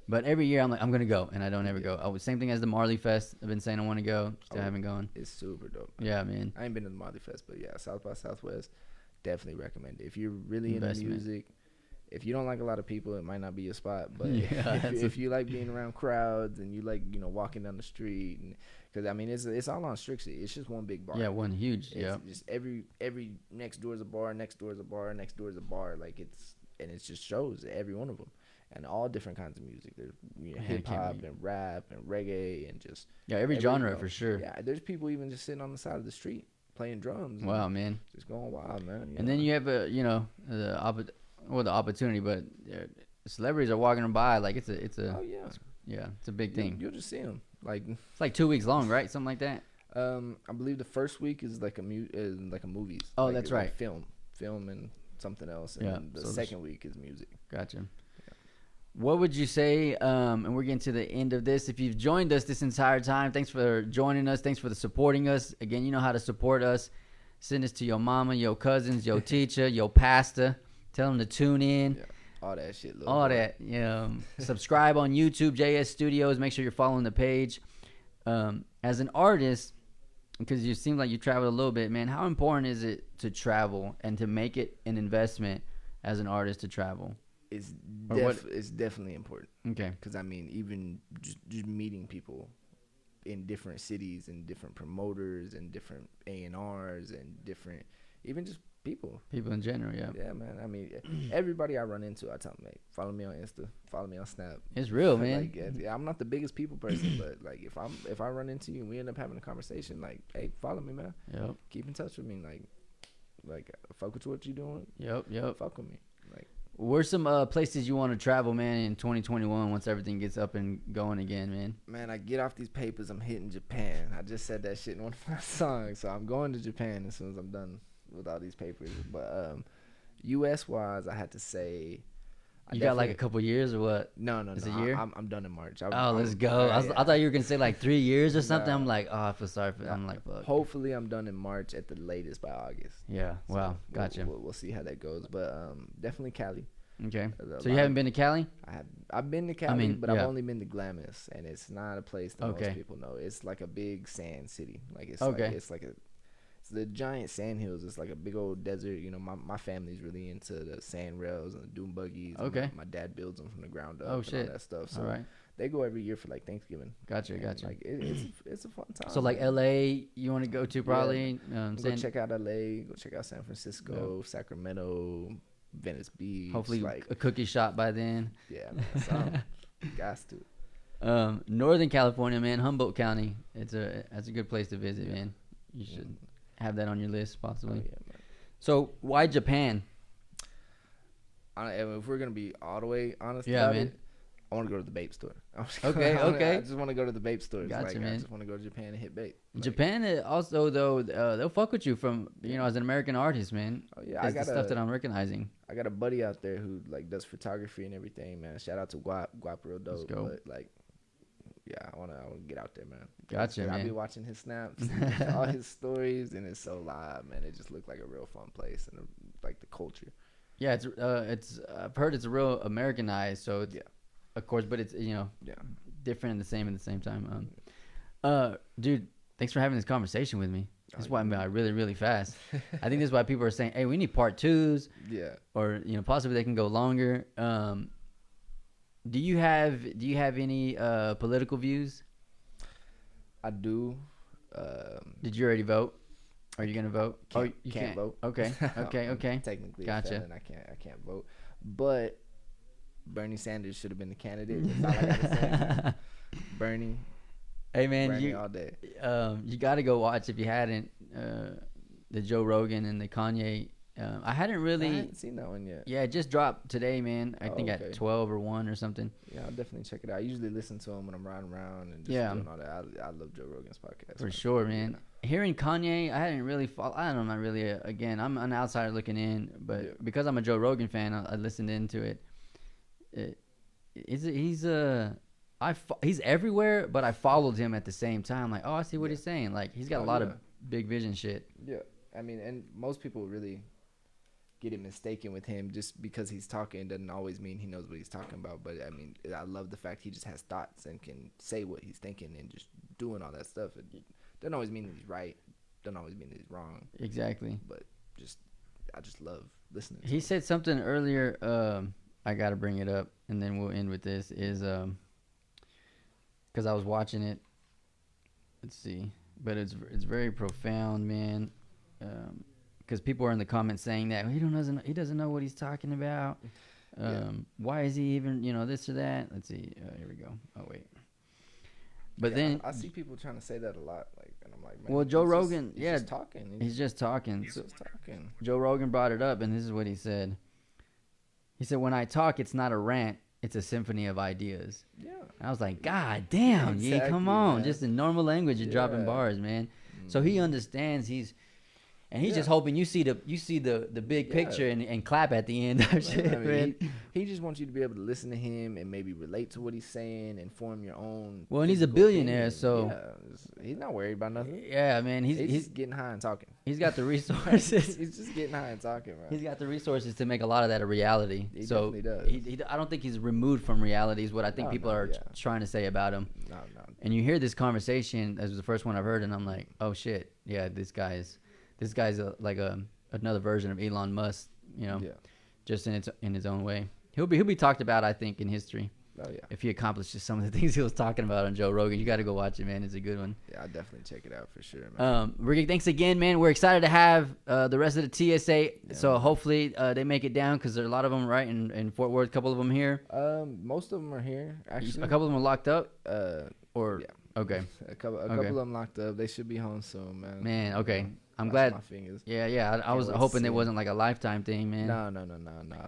But every year I'm like, I'm gonna go, and I don't ever go. Same thing as the Marley Fest. I've been saying I want to go, still haven't gone. It's super dope. Yeah, man. I ain't been to the Marley Fest, but yeah, South by Southwest, definitely recommend it. If you're really into Investment. music, if you don't like a lot of people, it might not be your spot. But Yeah, if you like being around crowds and you like walking down the street, and because I mean it's all on Strixie. It's just one big bar. Yeah, one huge. It's Yeah. just every next door is a bar, next door is a bar, next door is a bar. Like it's just shows every one of them. And all different kinds of music. There's hip hop and rap and reggae and just Every genre for sure. Yeah, there's people even just sitting on the side of the street playing drums. Wow, man. Just going wild, man. And then you have the opportunity, but celebrities are walking by like it's a oh yeah, it's a big thing. You'll just see them. Like It's like 2 weeks long, right? Something like that. I believe the first week is like like a movies. Oh, Like, that's it's right. Like film and something else. And Yeah, then the so second week is music. Gotcha. What would you say, and we're getting to the end of this, if you've joined us this entire time, thanks for joining us, thanks for supporting us. Again, you know how to support us. Send this to your mama, your cousins, your teacher, your pastor. Tell them to tune in. Yeah, all that shit. All that. Subscribe on YouTube, JS Studios. Make sure you're following the page. As an artist, because you seem like you traveled a little bit, man, how important is it to travel and to make it an investment as an artist to travel? It's Or it's definitely important. Okay. Because I mean, even just meeting people in different cities and different promoters and different A&Rs and different, even just people. People in general, yeah. Yeah, man. I mean, everybody I run into, I tell them, like, follow me on Insta, follow me on Snap. It's real, man. Like, yeah, I'm not the biggest people person, but like if I run into you and we end up having a conversation, like, hey, follow me, man. Yep. Keep in touch with me, like fuck with what you doing. Yep. Fuck with me, like. Where's some places you want to travel, man, in 2021 once everything gets up and going again, man? Man, I get off these papers, I'm hitting Japan. I just said that shit in one of my songs, so I'm going to Japan as soon as I'm done with all these papers. But U.S. wise, I had to say, You got like a couple years or what? No. Is it a year? I'm done in March. Let's go. I thought you were gonna say like 3 years or something. Nah. I'm like, I feel sorry for. I'm like, fuck. Hopefully, I'm done in March at the latest by August. Yeah. So Wow. Gotcha. We'll see how that goes, but definitely Cali. Okay. A So you lot haven't of- been to Cali? I've been to Cali, but yeah. I've only been to Glamis, and it's not a place that Okay. most people know. It's like a big sand city. Like it's Okay. it's the giant sand hills. It's like a big old desert. You know, my family's really into the sand rails and the dune buggies. and Okay. My dad builds them from the ground up. Oh, and shit. all that stuff. So All right. they go every year for like Thanksgiving. Gotcha. And, Gotcha. Like it's a fun time. So like man. LA, you want to go to probably? Go check out LA. Go check out San Francisco, Sacramento, Venice Beach. Hopefully like a cookie shop by then. yeah, man. So, got to. Northern California, man, Humboldt County. That's a good place to visit, man. You should have that on your list, possibly. Oh, yeah, man. So why Japan? If we're gonna be all the way honest Yeah, about man. it, I want to go to the vape store. Okay, okay. I just want to go to the vape stores. Gotcha, I man. just want to go to Japan and hit vape. Japan also though they'll fuck with you from as an American artist, man. Oh yeah, That's the stuff that I'm recognizing. I got a buddy out there who like does photography and everything, man. Shout out to Guap real dope. Let's go. But like, yeah, I wanna get out there, man. Gotcha, I be man. watching his snaps, all his stories, and it's so live, man. It just looked like a real fun place and like the culture. Yeah, it's I've heard it's a real Americanized, so it's, Yeah. of course, but it's Yeah. different and the same at the same time. Dude, thanks for having this conversation with me. This is why I'm really, really fast. I think this is why people are saying, "Hey, we need part 2s," Yeah. or possibly they can go longer. Do you have any political views? I do. Did you already vote? Are you gonna vote? You can't vote. Okay, okay. Technically, Gotcha. a felon. I can't vote. But Bernie Sanders should have been the candidate. That's all I gotta say. Bernie. Hey man, Bernie all day. You got to go watch if you hadn't the Joe Rogan and the Kanye. I hadn't seen that one yet. Yeah, it just dropped today, man. I think okay. at 12 or 1 or something. Yeah, I'll definitely check it out. I usually listen to him when I'm riding around and just doing all that. I love Joe Rogan's podcast. For sure, man. Hearing Kanye, I hadn't really follow. I don't know, not really. Again, I'm an outsider looking in, but because I'm a Joe Rogan fan, I listened into it. He's everywhere, but I followed him at the same time. Like, oh, I see what he's saying. Like, he's got a lot of big vision shit. Yeah, I mean, and most people really get it mistaken with him just because he's talking doesn't always mean he knows what he's talking about. But I mean, I love the fact he just has thoughts and can say what he's thinking and just doing all that stuff. It doesn't always mean that he's right. Doesn't always mean that he's wrong. Exactly. But I just love listening. He said something earlier. I gotta bring it up, and then we'll end with this. Is because I was watching it. Let's see, but it's very profound, man. Because people are in the comments saying that he doesn't know what he's talking about. Why is he even this or that? Let's see. Here we go. Oh wait. But then I see people trying to say that a lot, like, and I'm like, man, well, Joe Rogan, he's just talking. He's just talking. He's just talking. Joe Rogan brought it up, and this is what he said. He said, "When I talk, it's not a rant; it's a symphony of ideas." Yeah. And I was like, "God damn, Exactly, come on, man. just in normal language, you're dropping bars, man." So he understands. He's just hoping you see the big picture and clap at the end. Of shit, I mean, man. he just wants you to be able to listen to him and maybe relate to what he's saying and form your own. Well, and he's a physical billionaire, opinion. so he's not worried about nothing. yeah, man, He's getting high and talking. he's got the resources. He's just getting high and talking, man. He's got the resources to make a lot of that a reality. He So definitely does. I don't think he's removed from reality. Is what I think No, people no, are yeah. trying to say about him. No. And you hear this conversation, as was the first one I've heard, and I'm like, oh shit, yeah, this guy's another version of Elon Musk, just in his own way. He'll be talked about, I think, in history. Oh yeah. If he accomplishes some of the things he was talking about on Joe Rogan, you got to go watch it, man. It's a good one. Yeah, I'll definitely check it out for sure, man. Ricky, thanks again, man. We're excited to have the rest of the TSA. So hopefully they make it down because there are a lot of them right in Fort Worth. A couple of them here. Most of them are here actually. A couple of them are locked up. Yeah. Okay. A couple of them locked up. They should be home soon, man. Man, okay. I'm Cross glad. My fingers. Yeah. I was wait to hoping see it it. wasn't like a lifetime thing, man. No.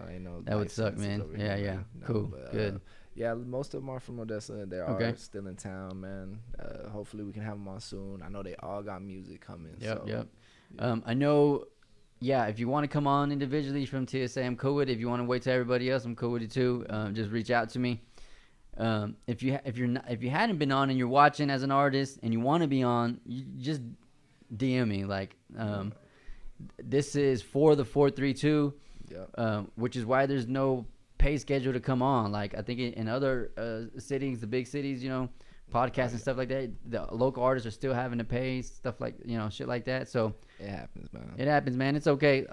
Ain't no. That would life suck, sentences man. over Yeah, here, yeah. man. No, Cool. but, Good. Yeah, most of them are from Odessa. They Okay. are still in town, man. Hopefully we can have them on soon. I know they all got music coming. Yep. So, I know. Yeah, if you want to come on individually from TSA, I'm cool with it. If you want to wait till everybody else, I'm cool with it too. Just reach out to me. If you hadn't been on and you're watching as an artist and you want to be on, you just DM me. Like, this is for the 432, which is why there's no pay schedule to come on. Like, I think in other cities, the big cities, podcasts and stuff like that, the local artists are still having to pay stuff like shit like that. So it happens, man. it happens, man. It's okay.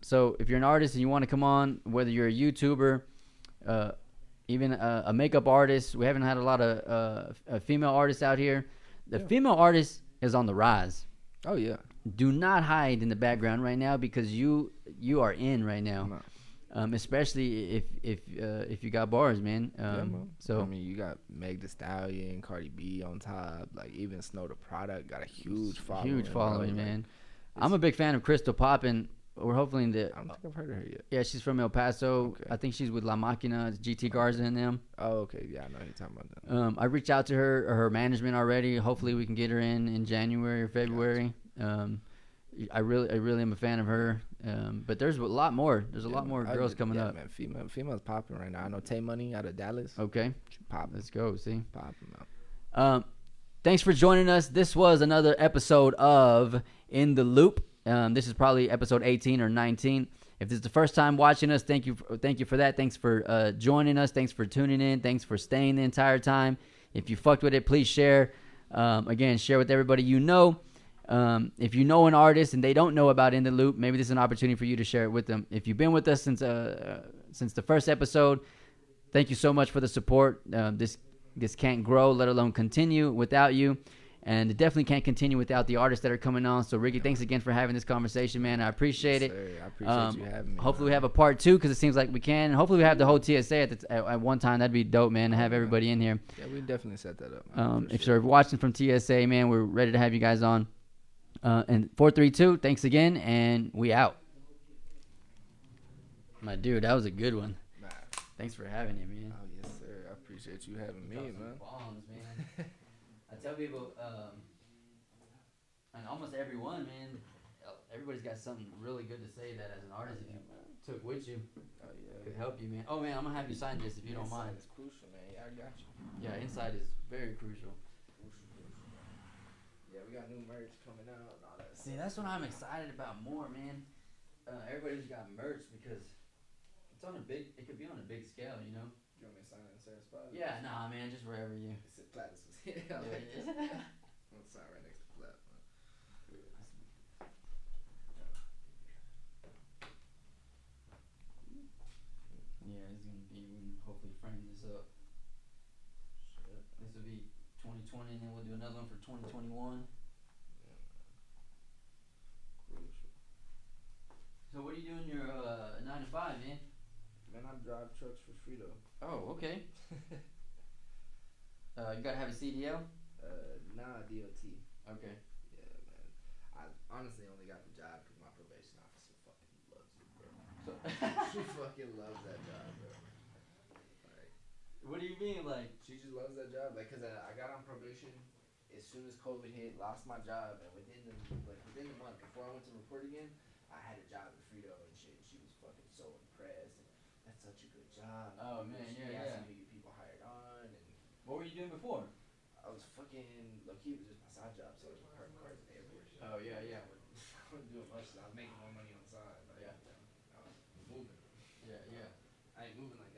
So if you're an artist and you want to come on, whether you're a YouTuber, even a makeup artist, we haven't had a lot of female artists out here. The female artist is on the rise. Oh yeah. Do not hide in the background right now because you are in right now. No. especially if you got bars, man. Yeah, man. So I mean, you got Meg Thee Stallion, Cardi B on top. Like even Snow the Product got a huge following. huge following, bro. Like, man. I'm a big fan of Crystal Poppin'. We're hopefully in the. I don't think I've heard of her yet. Yeah, she's from El Paso. Okay. I think she's with La Máquina. It's GT Garza and them. Oh, okay. Yeah, I know you're talking about that. I reached out to her management already. Hopefully, we can get her in January or February. I really am a fan of her. But there's a lot more. There's a lot more girls coming up. Man, females popping right now. I know Tay Money out of Dallas. Okay, Popping. let's go. See, Popping out. Thanks for joining us. This was another episode of In the Loop. This is probably episode 18 or 19. If this is the first time watching us, thank you for that. Thanks for joining us. Thanks for tuning in. Thanks for staying the entire time. If you fucked with it, please share. Again, share with everybody you know. If you know an artist and they don't know about In the Loop, maybe this is an opportunity for you to share it with them. If you've been with us since the first episode, thank you so much for the support. This can't grow, let alone continue without you. And it definitely can't continue without the artists that are coming on. So, Ricky, thanks again for having this conversation, man. I appreciate it. Sir, I appreciate you having me. Hopefully we have a part 2 because it seems like we can. And hopefully we have the whole TSA at one time. That'd be dope, man, to have everybody in here. Yeah, we definitely set that up. Man, If you're watching from TSA, man, we're ready to have you guys on. And 432, thanks again, and we out. My dude, that was a good one. Nah. Thanks for having me, man. Oh, yes, sir. I appreciate you having me, man. Bombs, man. I tell people, and almost everyone, man, everybody's got something really good to say that as an artist, if you took with you, Oh, yeah. could help you, man. Oh, man, I'm going to have you sign this if you don't mind. It's crucial, man. Yeah, I got you. Yeah, inside is very crucial. Crucial. Yeah, we got new merch coming out and all that. See, that's what I'm excited about more, man. Everybody's got merch because it could be on a big scale, you know? You want me to sign it in Sarah's spot? Yeah, nah, man, just wherever you. It's a Platis was here. I like that. I'm gonna sign right next to Plat, man. Yeah, it's gonna be. We can hopefully frame this up. This will be 2020, and then we'll do another one for 2021. Crucial. So what are you doing your 9 to 5, man? Man, I drive trucks for Frito. Oh, okay. You gotta have a CDL. Nah, DOT. Okay. Yeah, man. I honestly only got the job because my probation officer fucking loves it, bro. So She fucking loves that job, bro. Like, what do you mean, like? she just loves that job. Like, cause I got on probation as soon as COVID hit, lost my job, and within the month before I went to report again, I had a job at Frito and shit. And she was fucking so impressed. And that's such a good job. Oh, man, She yeah, asked yeah. me to get people hired on, and What were you doing before? I was fucking low-key. It was just my side job, so I was parking cars at the airport. Oh, yeah, yeah. I wasn't doing much. I was making more money on the side. Like, Yeah. I was moving. Yeah, yeah. I ain't moving like